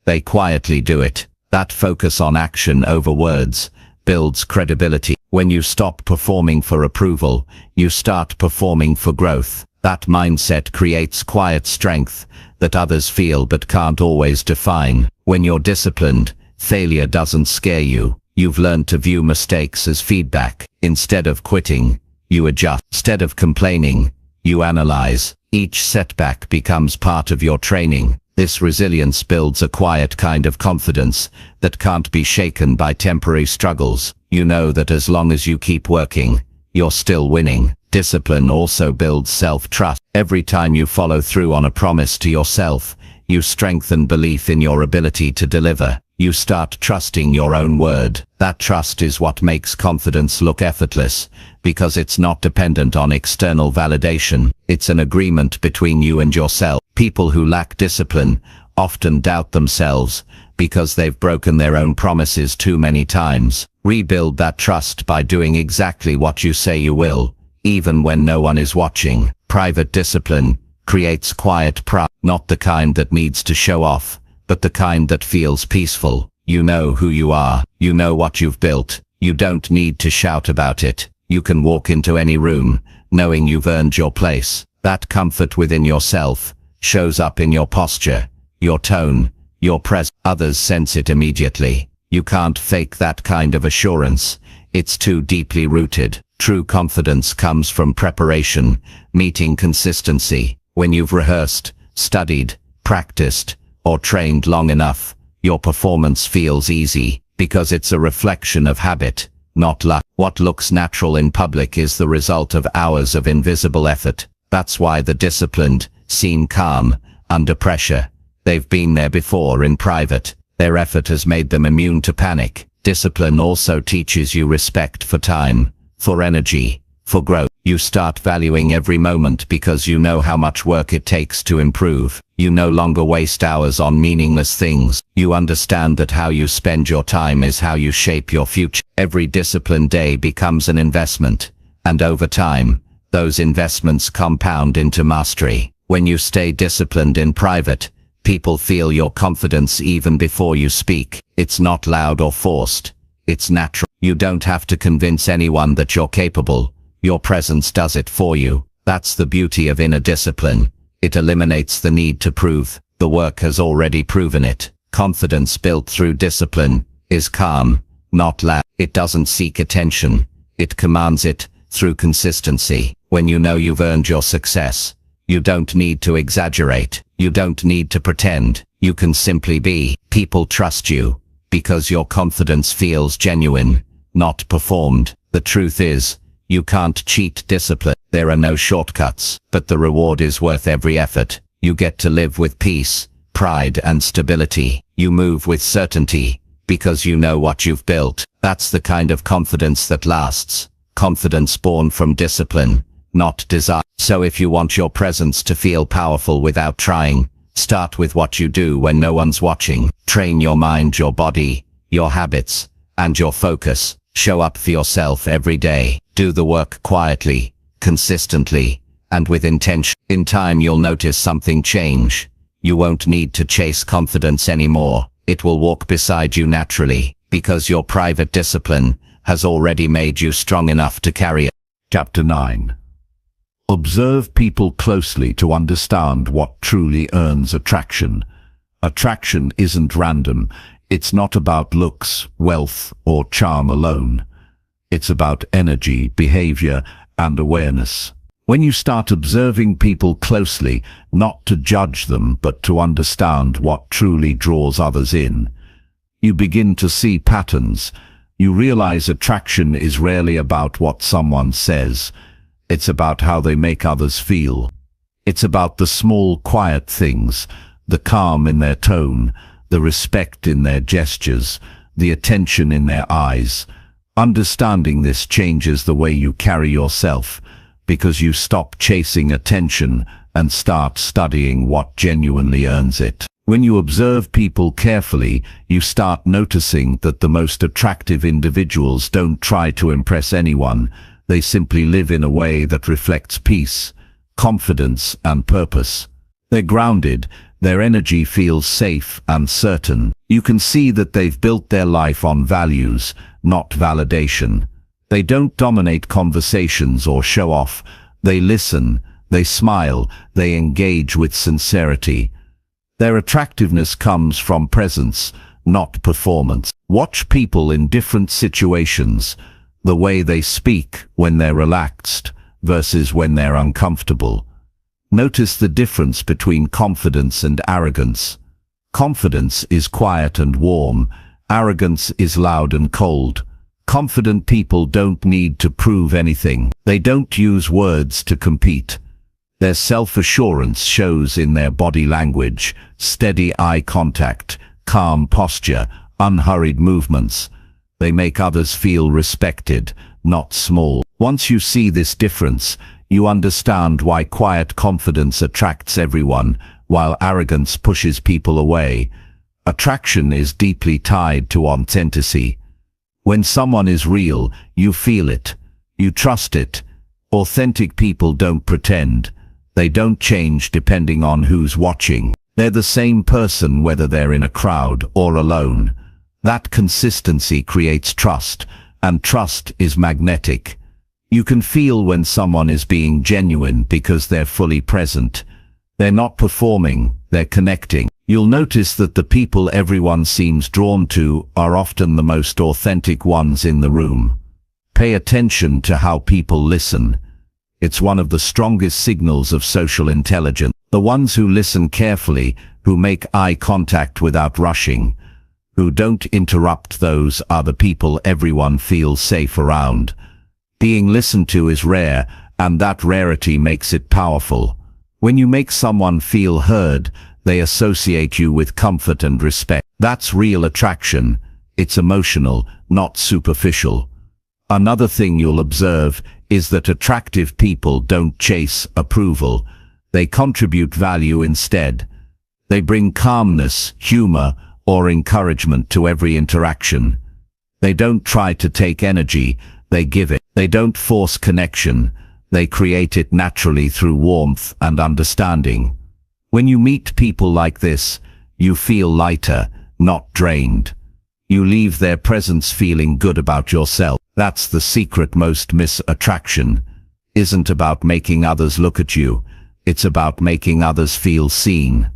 They quietly do it. That focus on action over words builds credibility. When you stop performing for approval, you start performing for growth. That mindset creates quiet strength that others feel but can't always define. When you're disciplined, failure doesn't scare you. You've learned to view mistakes as feedback. Instead of quitting, you adjust. Instead of complaining, you analyze. Each setback becomes part of your training. This resilience builds a quiet kind of confidence that can't be shaken by temporary struggles. You know that as long as you keep working, you're still winning. Discipline also builds self-trust. Every time you follow through on a promise to yourself, you strengthen belief in your ability to deliver. You start trusting your own word. That trust is what makes confidence look effortless, because it's not dependent on external validation. It's an agreement between you and yourself. People who lack discipline often doubt themselves because they've broken their own promises too many times. Rebuild that trust by doing exactly what you say you will, even when no one is watching. Private discipline creates quiet pride, not the kind that needs to show off, but the kind that feels peaceful. You know who you are. You know what you've built. You don't need to shout about it. You can walk into any room, knowing you've earned your place. That comfort within yourself shows up in your posture, your tone, your presence. Others sense it immediately. You can't fake that kind of assurance. It's too deeply rooted. True confidence comes from preparation, meeting consistency. When you've rehearsed, studied, practiced, or trained long enough, your performance feels easy, because it's a reflection of habit, not luck. What looks natural in public is the result of hours of invisible effort. That's why the disciplined seem calm under pressure. They've been there before in private. Their effort has made them immune to panic. Discipline also teaches you respect for time, for energy, for growth. You start valuing every moment because you know how much work it takes to improve. You no longer waste hours on meaningless things. You understand that how you spend your time is how you shape your future. Every disciplined day becomes an investment, and over time, those investments compound into mastery. When you stay disciplined in private, people feel your confidence even before you speak. It's not loud or forced. It's natural. You don't have to convince anyone that you're capable. Your presence does it for you. That's the beauty of inner discipline. It eliminates the need to prove. The work has already proven it. Confidence built through discipline is calm, not loud. It doesn't seek attention. It commands it through consistency. When you know you've earned your success, you don't need to exaggerate. You don't need to pretend. You can simply be. People trust you because your confidence feels genuine, not performed. The truth is, you can't cheat discipline. There are no shortcuts, but the reward is worth every effort. You get to live with peace, pride, and stability. You move with certainty because you know what you've built. That's the kind of confidence that lasts. Confidence born from discipline, not desire. So if you want your presence to feel powerful without trying, start with what you do when no one's watching. Train your mind, your body, your habits, and your focus. Show up for yourself every day. Do the work quietly, consistently, and with intention. In time you'll notice something change. You won't need to chase confidence anymore. It will walk beside you naturally, because your private discipline has already made you strong enough to carry it. Chapter 9. Observe people closely to understand what truly earns attraction. Attraction isn't random. It's not about looks, wealth, or charm alone. It's about energy, behavior, and awareness. When you start observing people closely, not to judge them, but to understand what truly draws others in, you begin to see patterns. You realize attraction is rarely about what someone says. It's about how they make others feel. It's about the small, quiet things, the calm in their tone, the respect in their gestures, the attention in their eyes. Understanding this changes the way you carry yourself, because you stop chasing attention and start studying what genuinely earns it. When you observe people carefully, you start noticing that the most attractive individuals don't try to impress anyone. They simply live in a way that reflects peace, confidence, and purpose. They're grounded. Their energy feels safe and certain. You can see that they've built their life on values, not validation. They don't dominate conversations or show off. They listen, they smile, they engage with sincerity. Their attractiveness comes from presence, not performance. Watch people in different situations, the way they speak when they're relaxed versus when they're uncomfortable. Notice the difference between confidence and arrogance. Confidence is quiet and warm. Arrogance is loud and cold. Confident people don't need to prove anything. They don't use words to compete. Their self-assurance shows in their body language, steady eye contact, calm posture, unhurried movements. They make others feel respected, not small. Once you see this difference, you understand why quiet confidence attracts everyone, while arrogance pushes people away. Attraction is deeply tied to authenticity. When someone is real, you feel it. You trust it. Authentic people don't pretend. They don't change depending on who's watching. They're the same person whether they're in a crowd or alone. That consistency creates trust, and trust is magnetic. You can feel when someone is being genuine because they're fully present. They're not performing, they're connecting. You'll notice that the people everyone seems drawn to are often the most authentic ones in the room. Pay attention to how people listen. It's one of the strongest signals of social intelligence. The ones who listen carefully, who make eye contact without rushing, who don't interrupt, those are the people everyone feels safe around. Being listened to is rare, and that rarity makes it powerful. When you make someone feel heard, they associate you with comfort and respect. That's real attraction. It's emotional, not superficial. Another thing you'll observe is that attractive people don't chase approval. They contribute value instead. They bring calmness, humor, or encouragement to every interaction. They don't try to take energy, they give it. They don't force connection, they create it naturally through warmth and understanding. When you meet people like this, you feel lighter, not drained. You leave their presence feeling good about yourself. That's the secret. Most attraction isn't about making others look at you, it's about making others feel seen.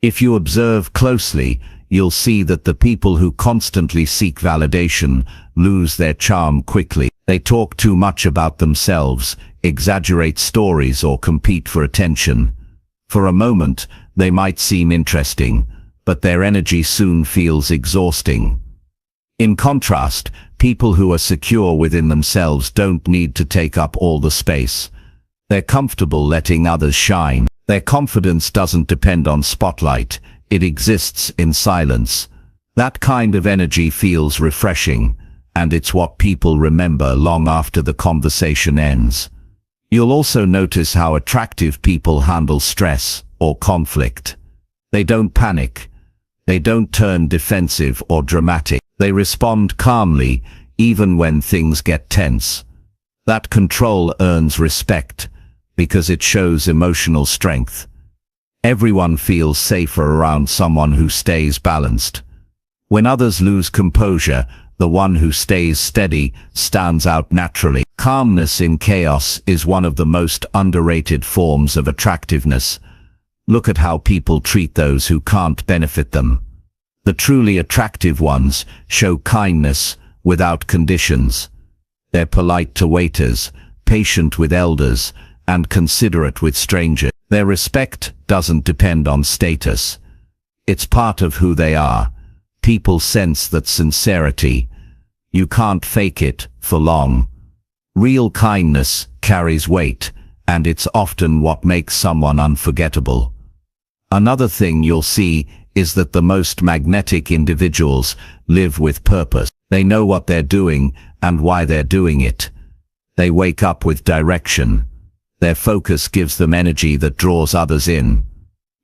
If you observe closely, you'll see that the people who constantly seek validation lose their charm quickly. They talk too much about themselves, exaggerate stories, or compete for attention. For a moment, they might seem interesting, but their energy soon feels exhausting. In contrast, people who are secure within themselves don't need to take up all the space. They're comfortable letting others shine. Their confidence doesn't depend on spotlight, it exists in silence. That kind of energy feels refreshing, and it's what people remember long after the conversation ends. You'll also notice how attractive people handle stress or conflict. They don't panic. They don't turn defensive or dramatic. They respond calmly, even when things get tense. That control earns respect, because it shows emotional strength. Everyone feels safer around someone who stays balanced. When others lose composure, the one who stays steady stands out naturally. Calmness in chaos is one of the most underrated forms of attractiveness. Look at how people treat those who can't benefit them. The truly attractive ones show kindness without conditions. They're polite to waiters, patient with elders, and considerate with strangers. Their respect doesn't depend on status. It's part of who they are. People sense that sincerity. You can't fake it for long. Real kindness carries weight, and it's often what makes someone unforgettable. Another thing you'll see is that the most magnetic individuals live with purpose. They know what they're doing and why they're doing it. They wake up with direction. Their focus gives them energy that draws others in.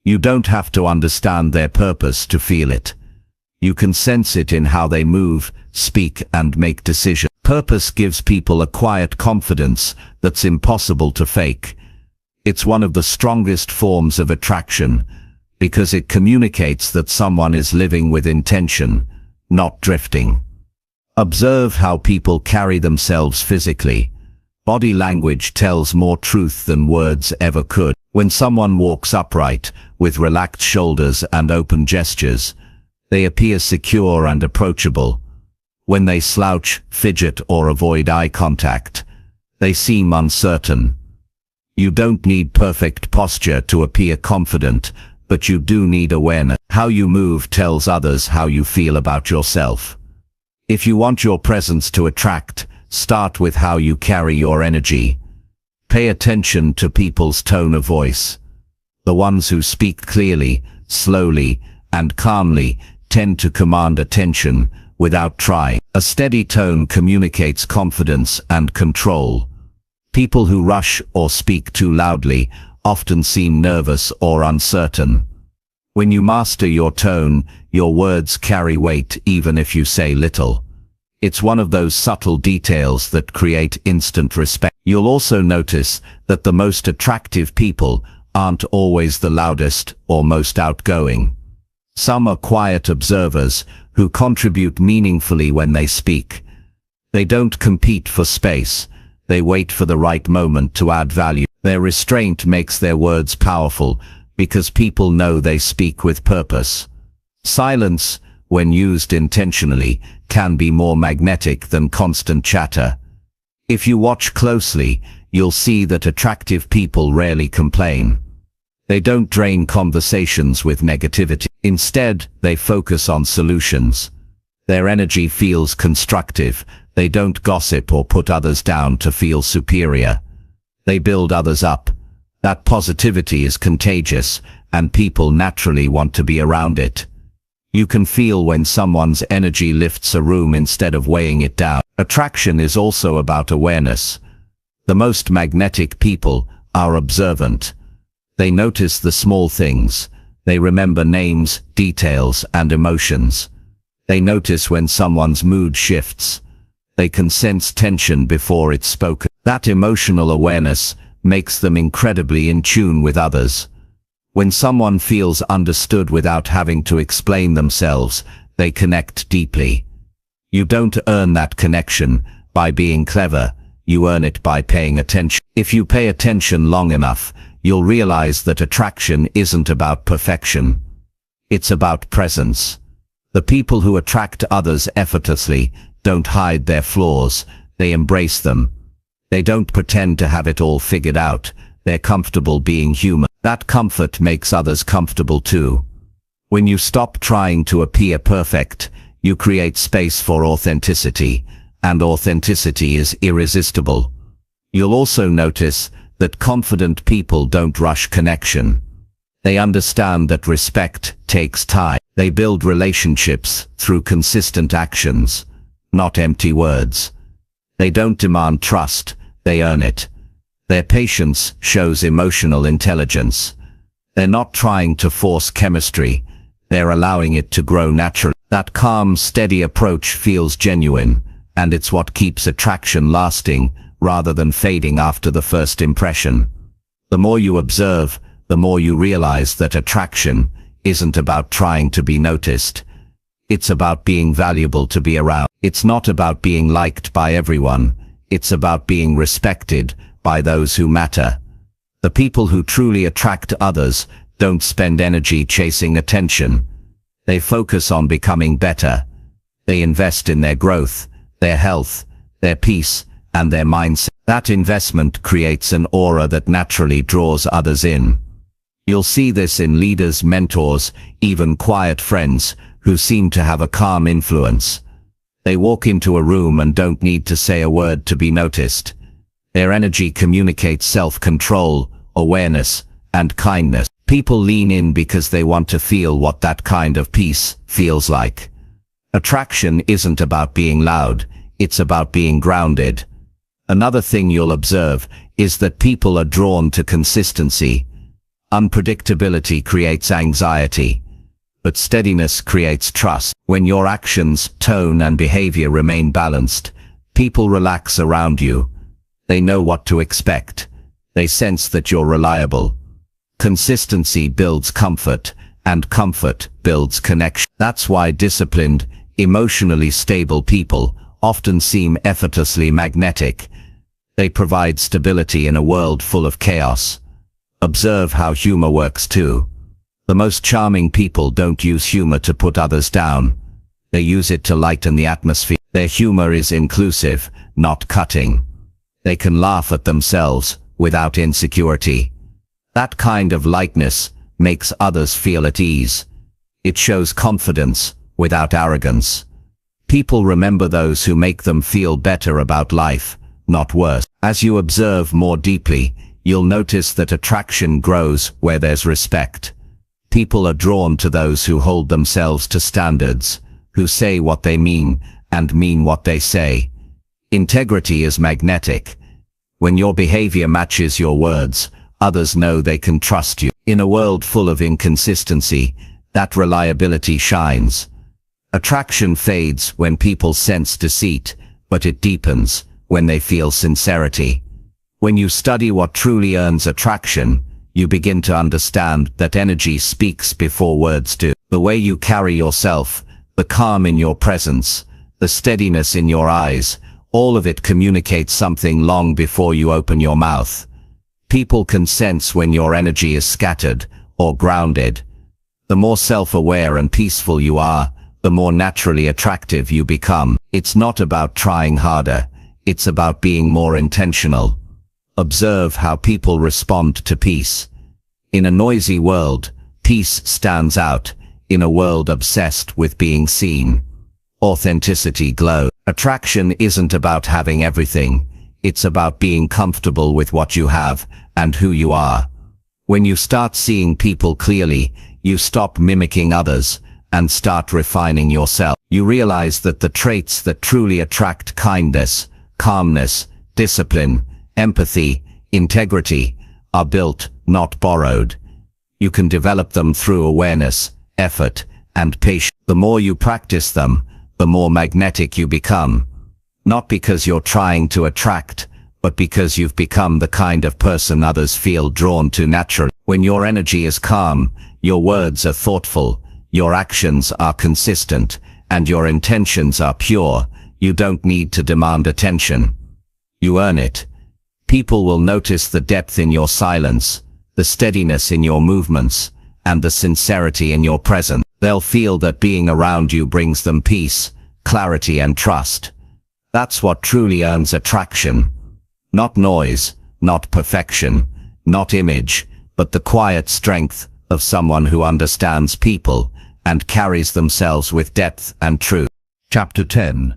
You don't have to understand their purpose to feel it. You can sense it in how they move, speak, and make decisions. Purpose gives people a quiet confidence that's impossible to fake. It's one of the strongest forms of attraction, because it communicates that someone is living with intention, not drifting. Observe how people carry themselves physically. Body language tells more truth than words ever could. When someone walks upright, with relaxed shoulders and open gestures, they appear secure and approachable. When they slouch, fidget, or avoid eye contact, they seem uncertain. You don't need perfect posture to appear confident, but you do need awareness. How you move tells others how you feel about yourself. If you want your presence to attract, start with how you carry your energy. Pay attention to people's tone of voice. The ones who speak clearly, slowly, and calmly tend to command attention without trying. A steady tone communicates confidence and control. People who rush or speak too loudly often seem nervous or uncertain. When you master your tone, your words carry weight even if you say little. It's one of those subtle details that create instant respect. You'll also notice that the most attractive people aren't always the loudest or most outgoing. Some are quiet observers who contribute meaningfully when they speak. They don't compete for space. They wait for the right moment to add value. Their restraint makes their words powerful because people know they speak with purpose. Silence, when used intentionally, can be more magnetic than constant chatter. If you watch closely, you'll see that attractive people rarely complain. They don't drain conversations with negativity. Instead, they focus on solutions. Their energy feels constructive. They don't gossip or put others down to feel superior. They build others up. That positivity is contagious, and people naturally want to be around it. You can feel when someone's energy lifts a room instead of weighing it down. Attraction is also about awareness. The most magnetic people are observant. They notice the small things. They remember names, details, and emotions. They notice when someone's mood shifts. They can sense tension before it's spoken. That emotional awareness makes them incredibly in tune with others. When someone feels understood without having to explain themselves, they connect deeply. You don't earn that connection by being clever. You earn it by paying attention. If you pay attention long enough, you'll realize that attraction isn't about perfection. It's about presence. The people who attract others effortlessly don't hide their flaws, they embrace them. They don't pretend to have it all figured out. They're comfortable being human. That comfort makes others comfortable too. When you stop trying to appear perfect, you create space for authenticity, and authenticity is irresistible. You'll also notice that confident people don't rush connection. They understand that respect takes time. They build relationships through consistent actions, not empty words. They don't demand trust, they earn it. Their patience shows emotional intelligence. They're not trying to force chemistry, they're allowing it to grow naturally. That calm, steady approach feels genuine, and it's what keeps attraction lasting rather than fading after the first impression. The more you observe, the more you realize that attraction isn't about trying to be noticed. It's about being valuable to be around. It's not about being liked by everyone. It's about being respected by those who matter. The people who truly attract others don't spend energy chasing attention. They focus on becoming better. They invest in their growth, their health, their peace, and their mindset. That investment creates an aura that naturally draws others in. You'll see this in leaders, mentors, even quiet friends who seem to have a calm influence. They walk into a room and don't need to say a word to be noticed. Their energy communicates self-control, awareness, and kindness. People lean in because they want to feel what that kind of peace feels like. Attraction isn't about being loud, it's about being grounded. Another thing you'll observe is that people are drawn to consistency. Unpredictability creates anxiety, but steadiness creates trust. When your actions, tone, and behavior remain balanced, people relax around you. They know what to expect. They sense that you're reliable. Consistency builds comfort, and comfort builds connection. That's why disciplined, emotionally stable people often seem effortlessly magnetic. They provide stability in a world full of chaos. Observe how humor works too. The most charming people don't use humor to put others down. They use it to lighten the atmosphere. Their humor is inclusive, not cutting. They can laugh at themselves without insecurity. That kind of lightness makes others feel at ease. It shows confidence without arrogance. People remember those who make them feel better about life, not worse. As you observe more deeply, you'll notice that attraction grows where there's respect. People are drawn to those who hold themselves to standards, who say what they mean and mean what they say. Integrity is magnetic. When your behavior matches your words, others know they can trust you. In a world full of inconsistency, that reliability shines. Attraction fades when people sense deceit, but it deepens when they feel sincerity. When you study what truly earns attraction, you begin to understand that energy speaks before words do. The way you carry yourself, the calm in your presence, the steadiness in your eyes, all of it communicates something long before you open your mouth. People can sense when your energy is scattered or grounded. The more self-aware and peaceful you are, the more naturally attractive you become. It's not about trying harder. It's about being more intentional. Observe how people respond to peace. In a noisy world, peace stands out. In a world obsessed with being seen, authenticity glows. Attraction isn't about having everything. It's about being comfortable with what you have and who you are. When you start seeing people clearly, you stop mimicking others and start refining yourself. You realize that the traits that truly attract kindness, calmness, discipline, empathy, integrity are built, not borrowed. You can develop them through awareness, effort, and patience. The more you practice them, the more magnetic you become. Not because you're trying to attract, but because you've become the kind of person others feel drawn to naturally. When your energy is calm, your words are thoughtful, your actions are consistent, and your intentions are pure, you don't need to demand attention. You earn it. People will notice the depth in your silence, the steadiness in your movements, and the sincerity in your presence. They'll feel that being around you brings them peace, clarity, and trust. That's what truly earns attraction. Not noise, not perfection, not image, but the quiet strength of someone who understands people and carries themselves with depth and truth. Chapter 10.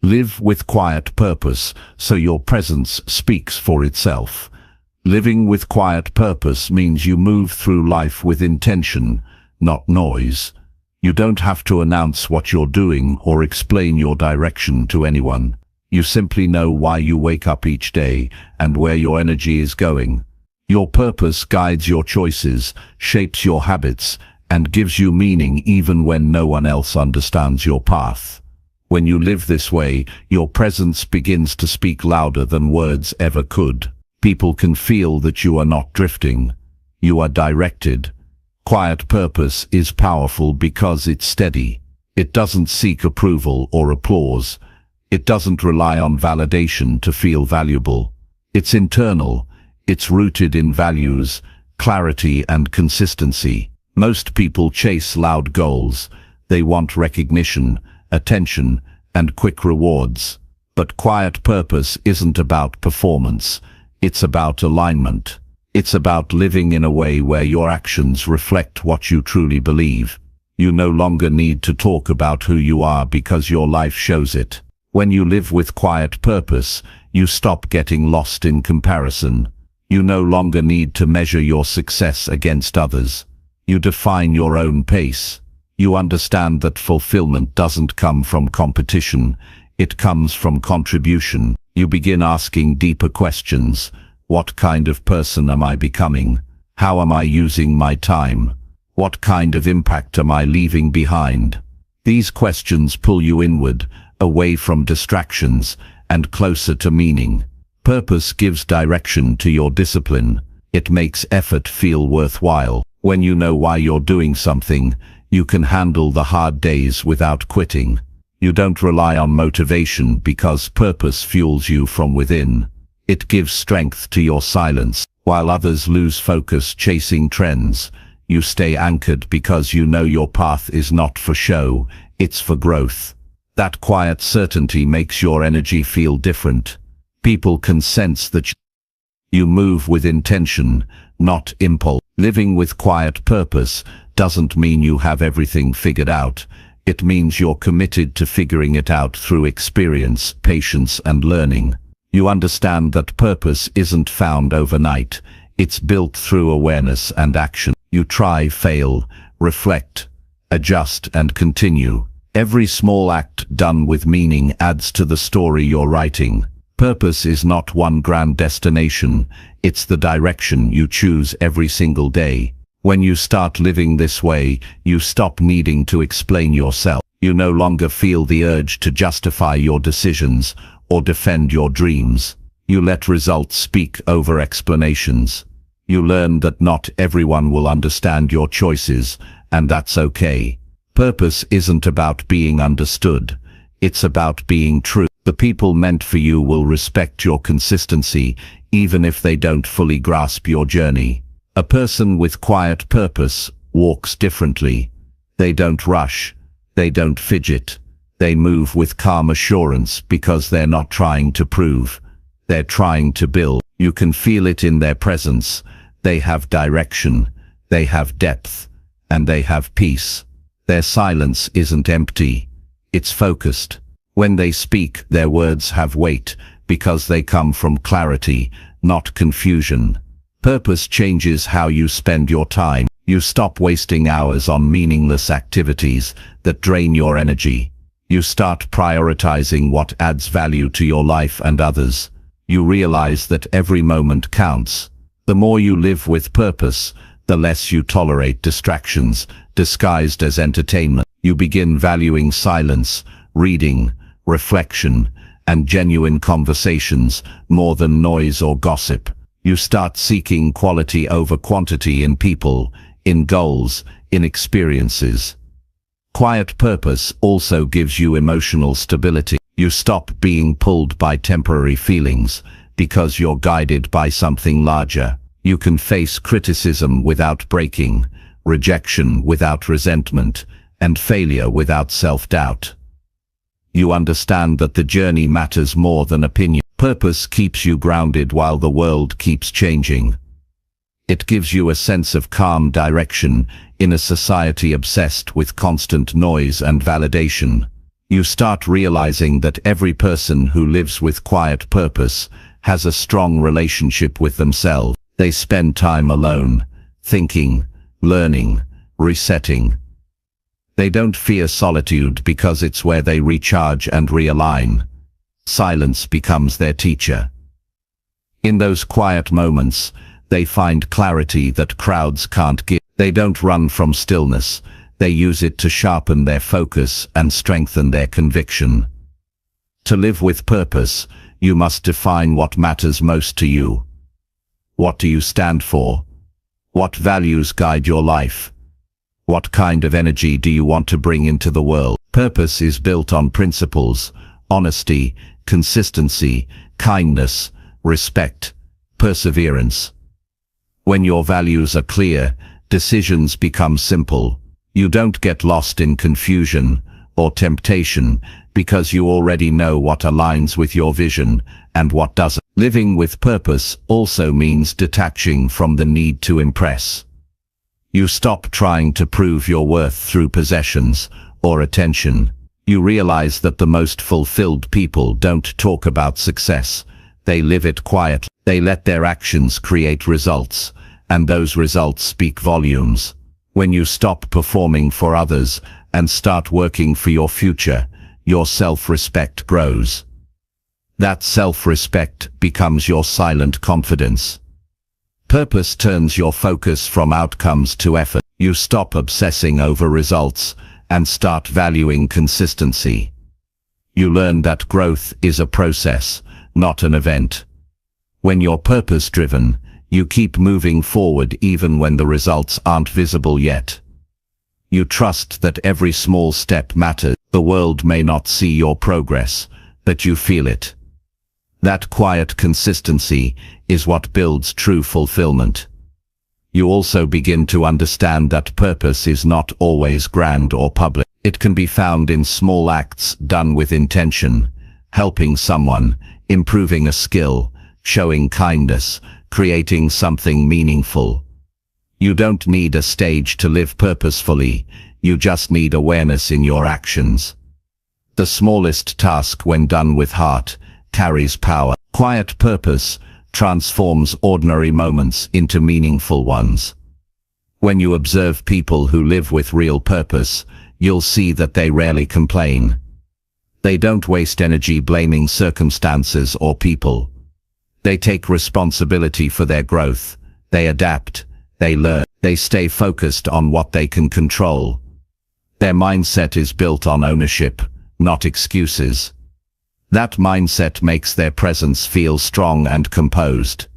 Live with quiet purpose, so your presence speaks for itself. Living with quiet purpose means you move through life with intention, not noise. You don't have to announce what you're doing or explain your direction to anyone. You simply know why you wake up each day and where your energy is going. Your purpose guides your choices, shapes your habits, and gives you meaning even when no one else understands your path. When you live this way, your presence begins to speak louder than words ever could. People can feel that you are not drifting. You are directed. Quiet purpose is powerful because it's steady. It doesn't seek approval or applause. It doesn't rely on validation to feel valuable. It's internal. It's rooted in values, clarity, and consistency. Most people chase loud goals. They want recognition, attention, and quick rewards. But quiet purpose isn't about performance. It's about alignment. It's about living in a way where your actions reflect what you truly believe. You no longer need to talk about who you are because your life shows it. When you live with quiet purpose, you stop getting lost in comparison. You no longer need to measure your success against others. You define your own pace. You understand that fulfillment doesn't come from competition. It comes from contribution. You begin asking deeper questions. What kind of person am I becoming? How am I using my time? What kind of impact am I leaving behind? These questions pull you inward, away from distractions, and closer to meaning. Purpose gives direction to your discipline. It makes effort feel worthwhile. When you know why you're doing something, you can handle the hard days without quitting. You don't rely on motivation because purpose fuels you from within. It gives strength to your silence. While others lose focus chasing trends, you stay anchored because you know your path is not for show, it's for growth. That quiet certainty makes your energy feel different. People can sense that you move with intention, not impulse. Living with quiet purpose doesn't mean you have everything figured out. It means you're committed to figuring it out through experience, patience, and learning. You understand that purpose isn't found overnight. It's built through awareness and action. You try, fail, reflect, adjust, and continue. Every small act done with meaning adds to the story you're writing. Purpose is not one grand destination. It's the direction you choose every single day. When you start living this way, you stop needing to explain yourself. You no longer feel the urge to justify your decisions or defend your dreams. You let results speak over explanations. You learn that not everyone will understand your choices, and that's okay. Purpose isn't about being understood. It's about being true. The people meant for you will respect your consistency, even if they don't fully grasp your journey. A person with quiet purpose walks differently. They don't rush. They don't fidget. They move with calm assurance because they're not trying to prove. They're trying to build. You can feel it in their presence. They have direction, they have depth, and they have peace. Their silence isn't empty, it's focused. When they speak, their words have weight because they come from clarity, not confusion. Purpose changes how you spend your time. You stop wasting hours on meaningless activities that drain your energy. You start prioritizing what adds value to your life and others. You realize that every moment counts. The more you live with purpose, the less you tolerate distractions disguised as entertainment. You begin valuing silence, reading, reflection, and genuine conversations more than noise or gossip. You start seeking quality over quantity in people, in goals, in experiences. Quiet purpose also gives you emotional stability. You stop being pulled by temporary feelings because you're guided by something larger. You can face criticism without breaking, rejection without resentment, and failure without self-doubt. You understand that the journey matters more than opinion. Purpose keeps you grounded while the world keeps changing. It gives you a sense of calm direction in a society obsessed with constant noise and validation. You start realizing that every person who lives with quiet purpose has a strong relationship with themselves. They spend time alone, thinking, learning, resetting. They don't fear solitude because it's where they recharge and realign. Silence becomes their teacher. In those quiet moments, they find clarity that crowds can't give. They don't run from stillness. They use it to sharpen their focus and strengthen their conviction. To live with purpose, you must define what matters most to you. What do you stand for? What values guide your life? What kind of energy do you want to bring into the world? Purpose is built on principles, honesty, consistency, kindness, respect, perseverance. When your values are clear, decisions become simple. You don't get lost in confusion or temptation because you already know what aligns with your vision and what doesn't. Living with purpose also means detaching from the need to impress. You stop trying to prove your worth through possessions or attention. You realize that the most fulfilled people don't talk about success. They live it quietly. They let their actions create results, and those results speak volumes. When you stop performing for others and start working for your future, your self-respect grows. That self-respect becomes your silent confidence. Purpose turns your focus from outcomes to effort. You stop obsessing over results and start valuing consistency. You learn that growth is a process, not an event. When you're purpose-driven, you keep moving forward even when the results aren't visible yet. You trust that every small step matters. The world may not see your progress, but you feel it. That quiet consistency is what builds true fulfillment. You also begin to understand that purpose is not always grand or public. It can be found in small acts done with intention, helping someone, improving a skill, showing kindness, creating something meaningful. You don't need a stage to live purposefully, you just need awareness in your actions. The smallest task, when done with heart, carries power. Quiet purpose transforms ordinary moments into meaningful ones. When you observe people who live with real purpose, you'll see that they rarely complain. They don't waste energy blaming circumstances or people. They take responsibility for their growth. They adapt. They learn. They stay focused on what they can control. Their mindset is built on ownership, not excuses. That mindset makes their presence feel strong and composed.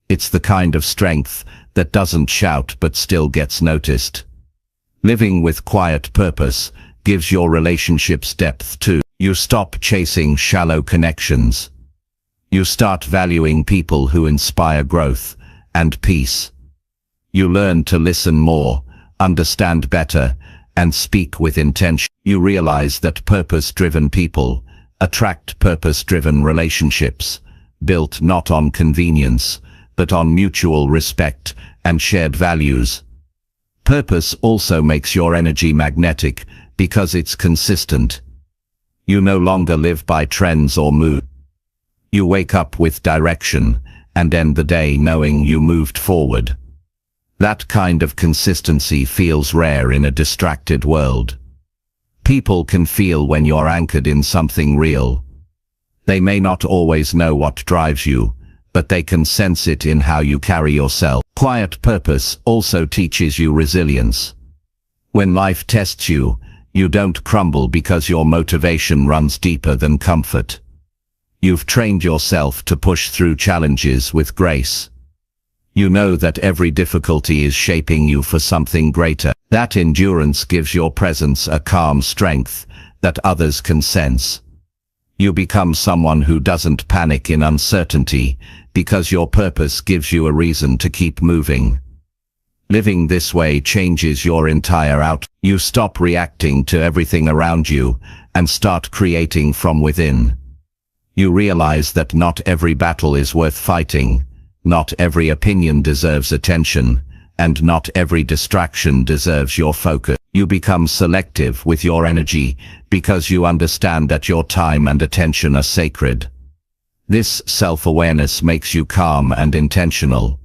It's the kind of strength that doesn't shout but still gets noticed. Living with quiet purpose gives your relationships depth too. You stop chasing shallow connections. You start valuing people who inspire growth and peace. You learn to listen more, understand better, and speak with intention. You realize that purpose-driven people attract purpose-driven relationships, built not on convenience, but on mutual respect and shared values. Purpose also makes your energy magnetic because it's consistent. You no longer live by trends or mood. You wake up with direction and end the day knowing you moved forward. That kind of consistency feels rare in a distracted world. People can feel when you're anchored in something real. They may not always know what drives you, but they can sense it in how you carry yourself. Quiet purpose also teaches you resilience. When life tests you, you don't crumble because your motivation runs deeper than comfort. You've trained yourself to push through challenges with grace. You know that every difficulty is shaping you for something greater. That endurance gives your presence a calm strength that others can sense. You become someone who doesn't panic in uncertainty because your purpose gives you a reason to keep moving. Living this way changes your entire outlook. You stop reacting to everything around you and start creating from within. You realize that not every battle is worth fighting, not every opinion deserves attention, and not every distraction deserves your focus. You become selective with your energy because you understand that your time and attention are sacred. This self-awareness makes you calm and intentional,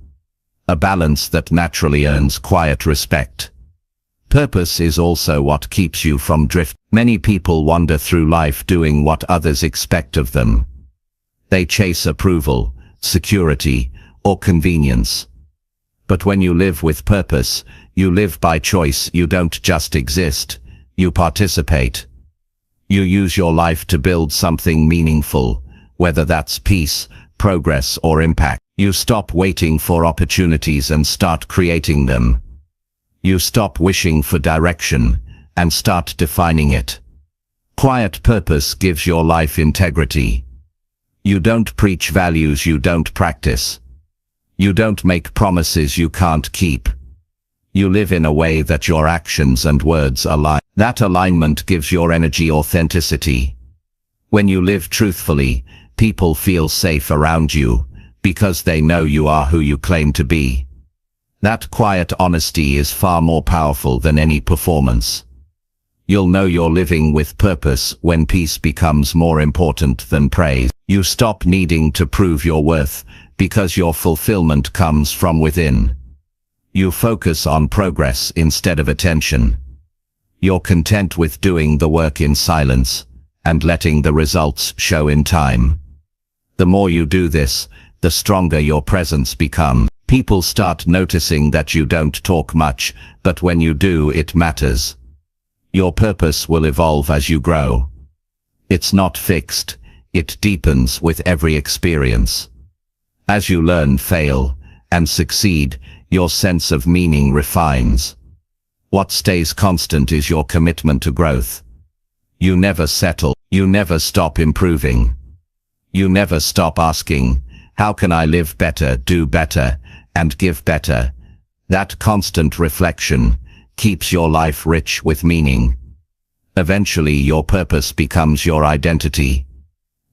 a balance that naturally earns quiet respect. Purpose is also what keeps you from drift. Many people wander through life doing what others expect of them. They chase approval, security, or convenience. But when you live with purpose, you live by choice. You don't just exist, you participate. You use your life to build something meaningful, whether that's peace, progress, or impact. You stop waiting for opportunities and start creating them. You stop wishing for direction and start defining it. Quiet purpose gives your life integrity. You don't preach values you don't practice. You don't make promises you can't keep. You live in a way that your actions and words align. That alignment gives your energy authenticity. When you live truthfully, people feel safe around you because they know you are who you claim to be. That quiet honesty is far more powerful than any performance. You'll know you're living with purpose when peace becomes more important than praise. You stop needing to prove your worth because your fulfillment comes from within. You focus on progress instead of attention. You're content with doing the work in silence and letting the results show in time. The more you do this, the stronger your presence becomes. People start noticing that you don't talk much, but when you do, it matters. Your purpose will evolve as you grow. It's not fixed, it deepens with every experience. As you learn, fail, and succeed, your sense of meaning refines. What stays constant is your commitment to growth. You never settle, you never stop improving. You never stop asking, how can I live better, do better, and give better? That constant reflection keeps your life rich with meaning. Eventually your purpose becomes your identity.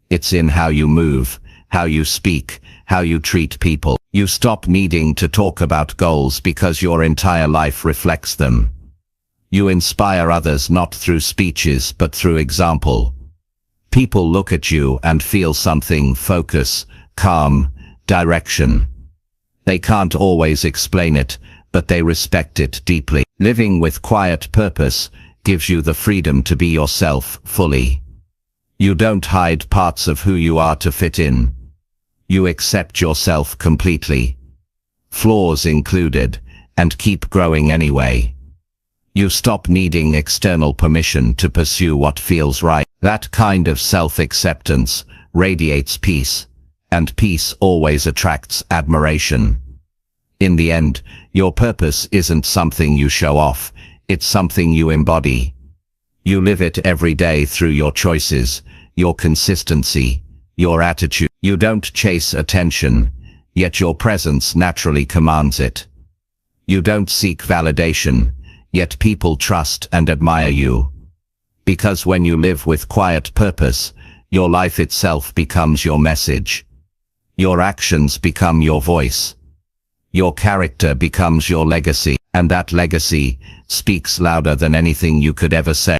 It's in how you move, how you speak, how you treat people. You stop needing to talk about goals because your entire life reflects them. You inspire others not through speeches but through example. People look at you and feel something: focus, calm, direction. They can't always explain it, but they respect it deeply. Living with quiet purpose gives you the freedom to be yourself fully. You don't hide parts of who you are to fit in. You accept yourself completely, flaws included, and keep growing anyway. You stop needing external permission to pursue what feels right. That kind of self-acceptance radiates peace, and peace always attracts admiration. In the end, your purpose isn't something you show off, it's something you embody. You live it every day through your choices, your consistency, your attitude. You don't chase attention, yet your presence naturally commands it. You don't seek validation, Yet people trust and admire you. Because when you live with quiet purpose, your life itself becomes your message. Your actions become your voice. Your character becomes your legacy, and that legacy speaks louder than anything you could ever say.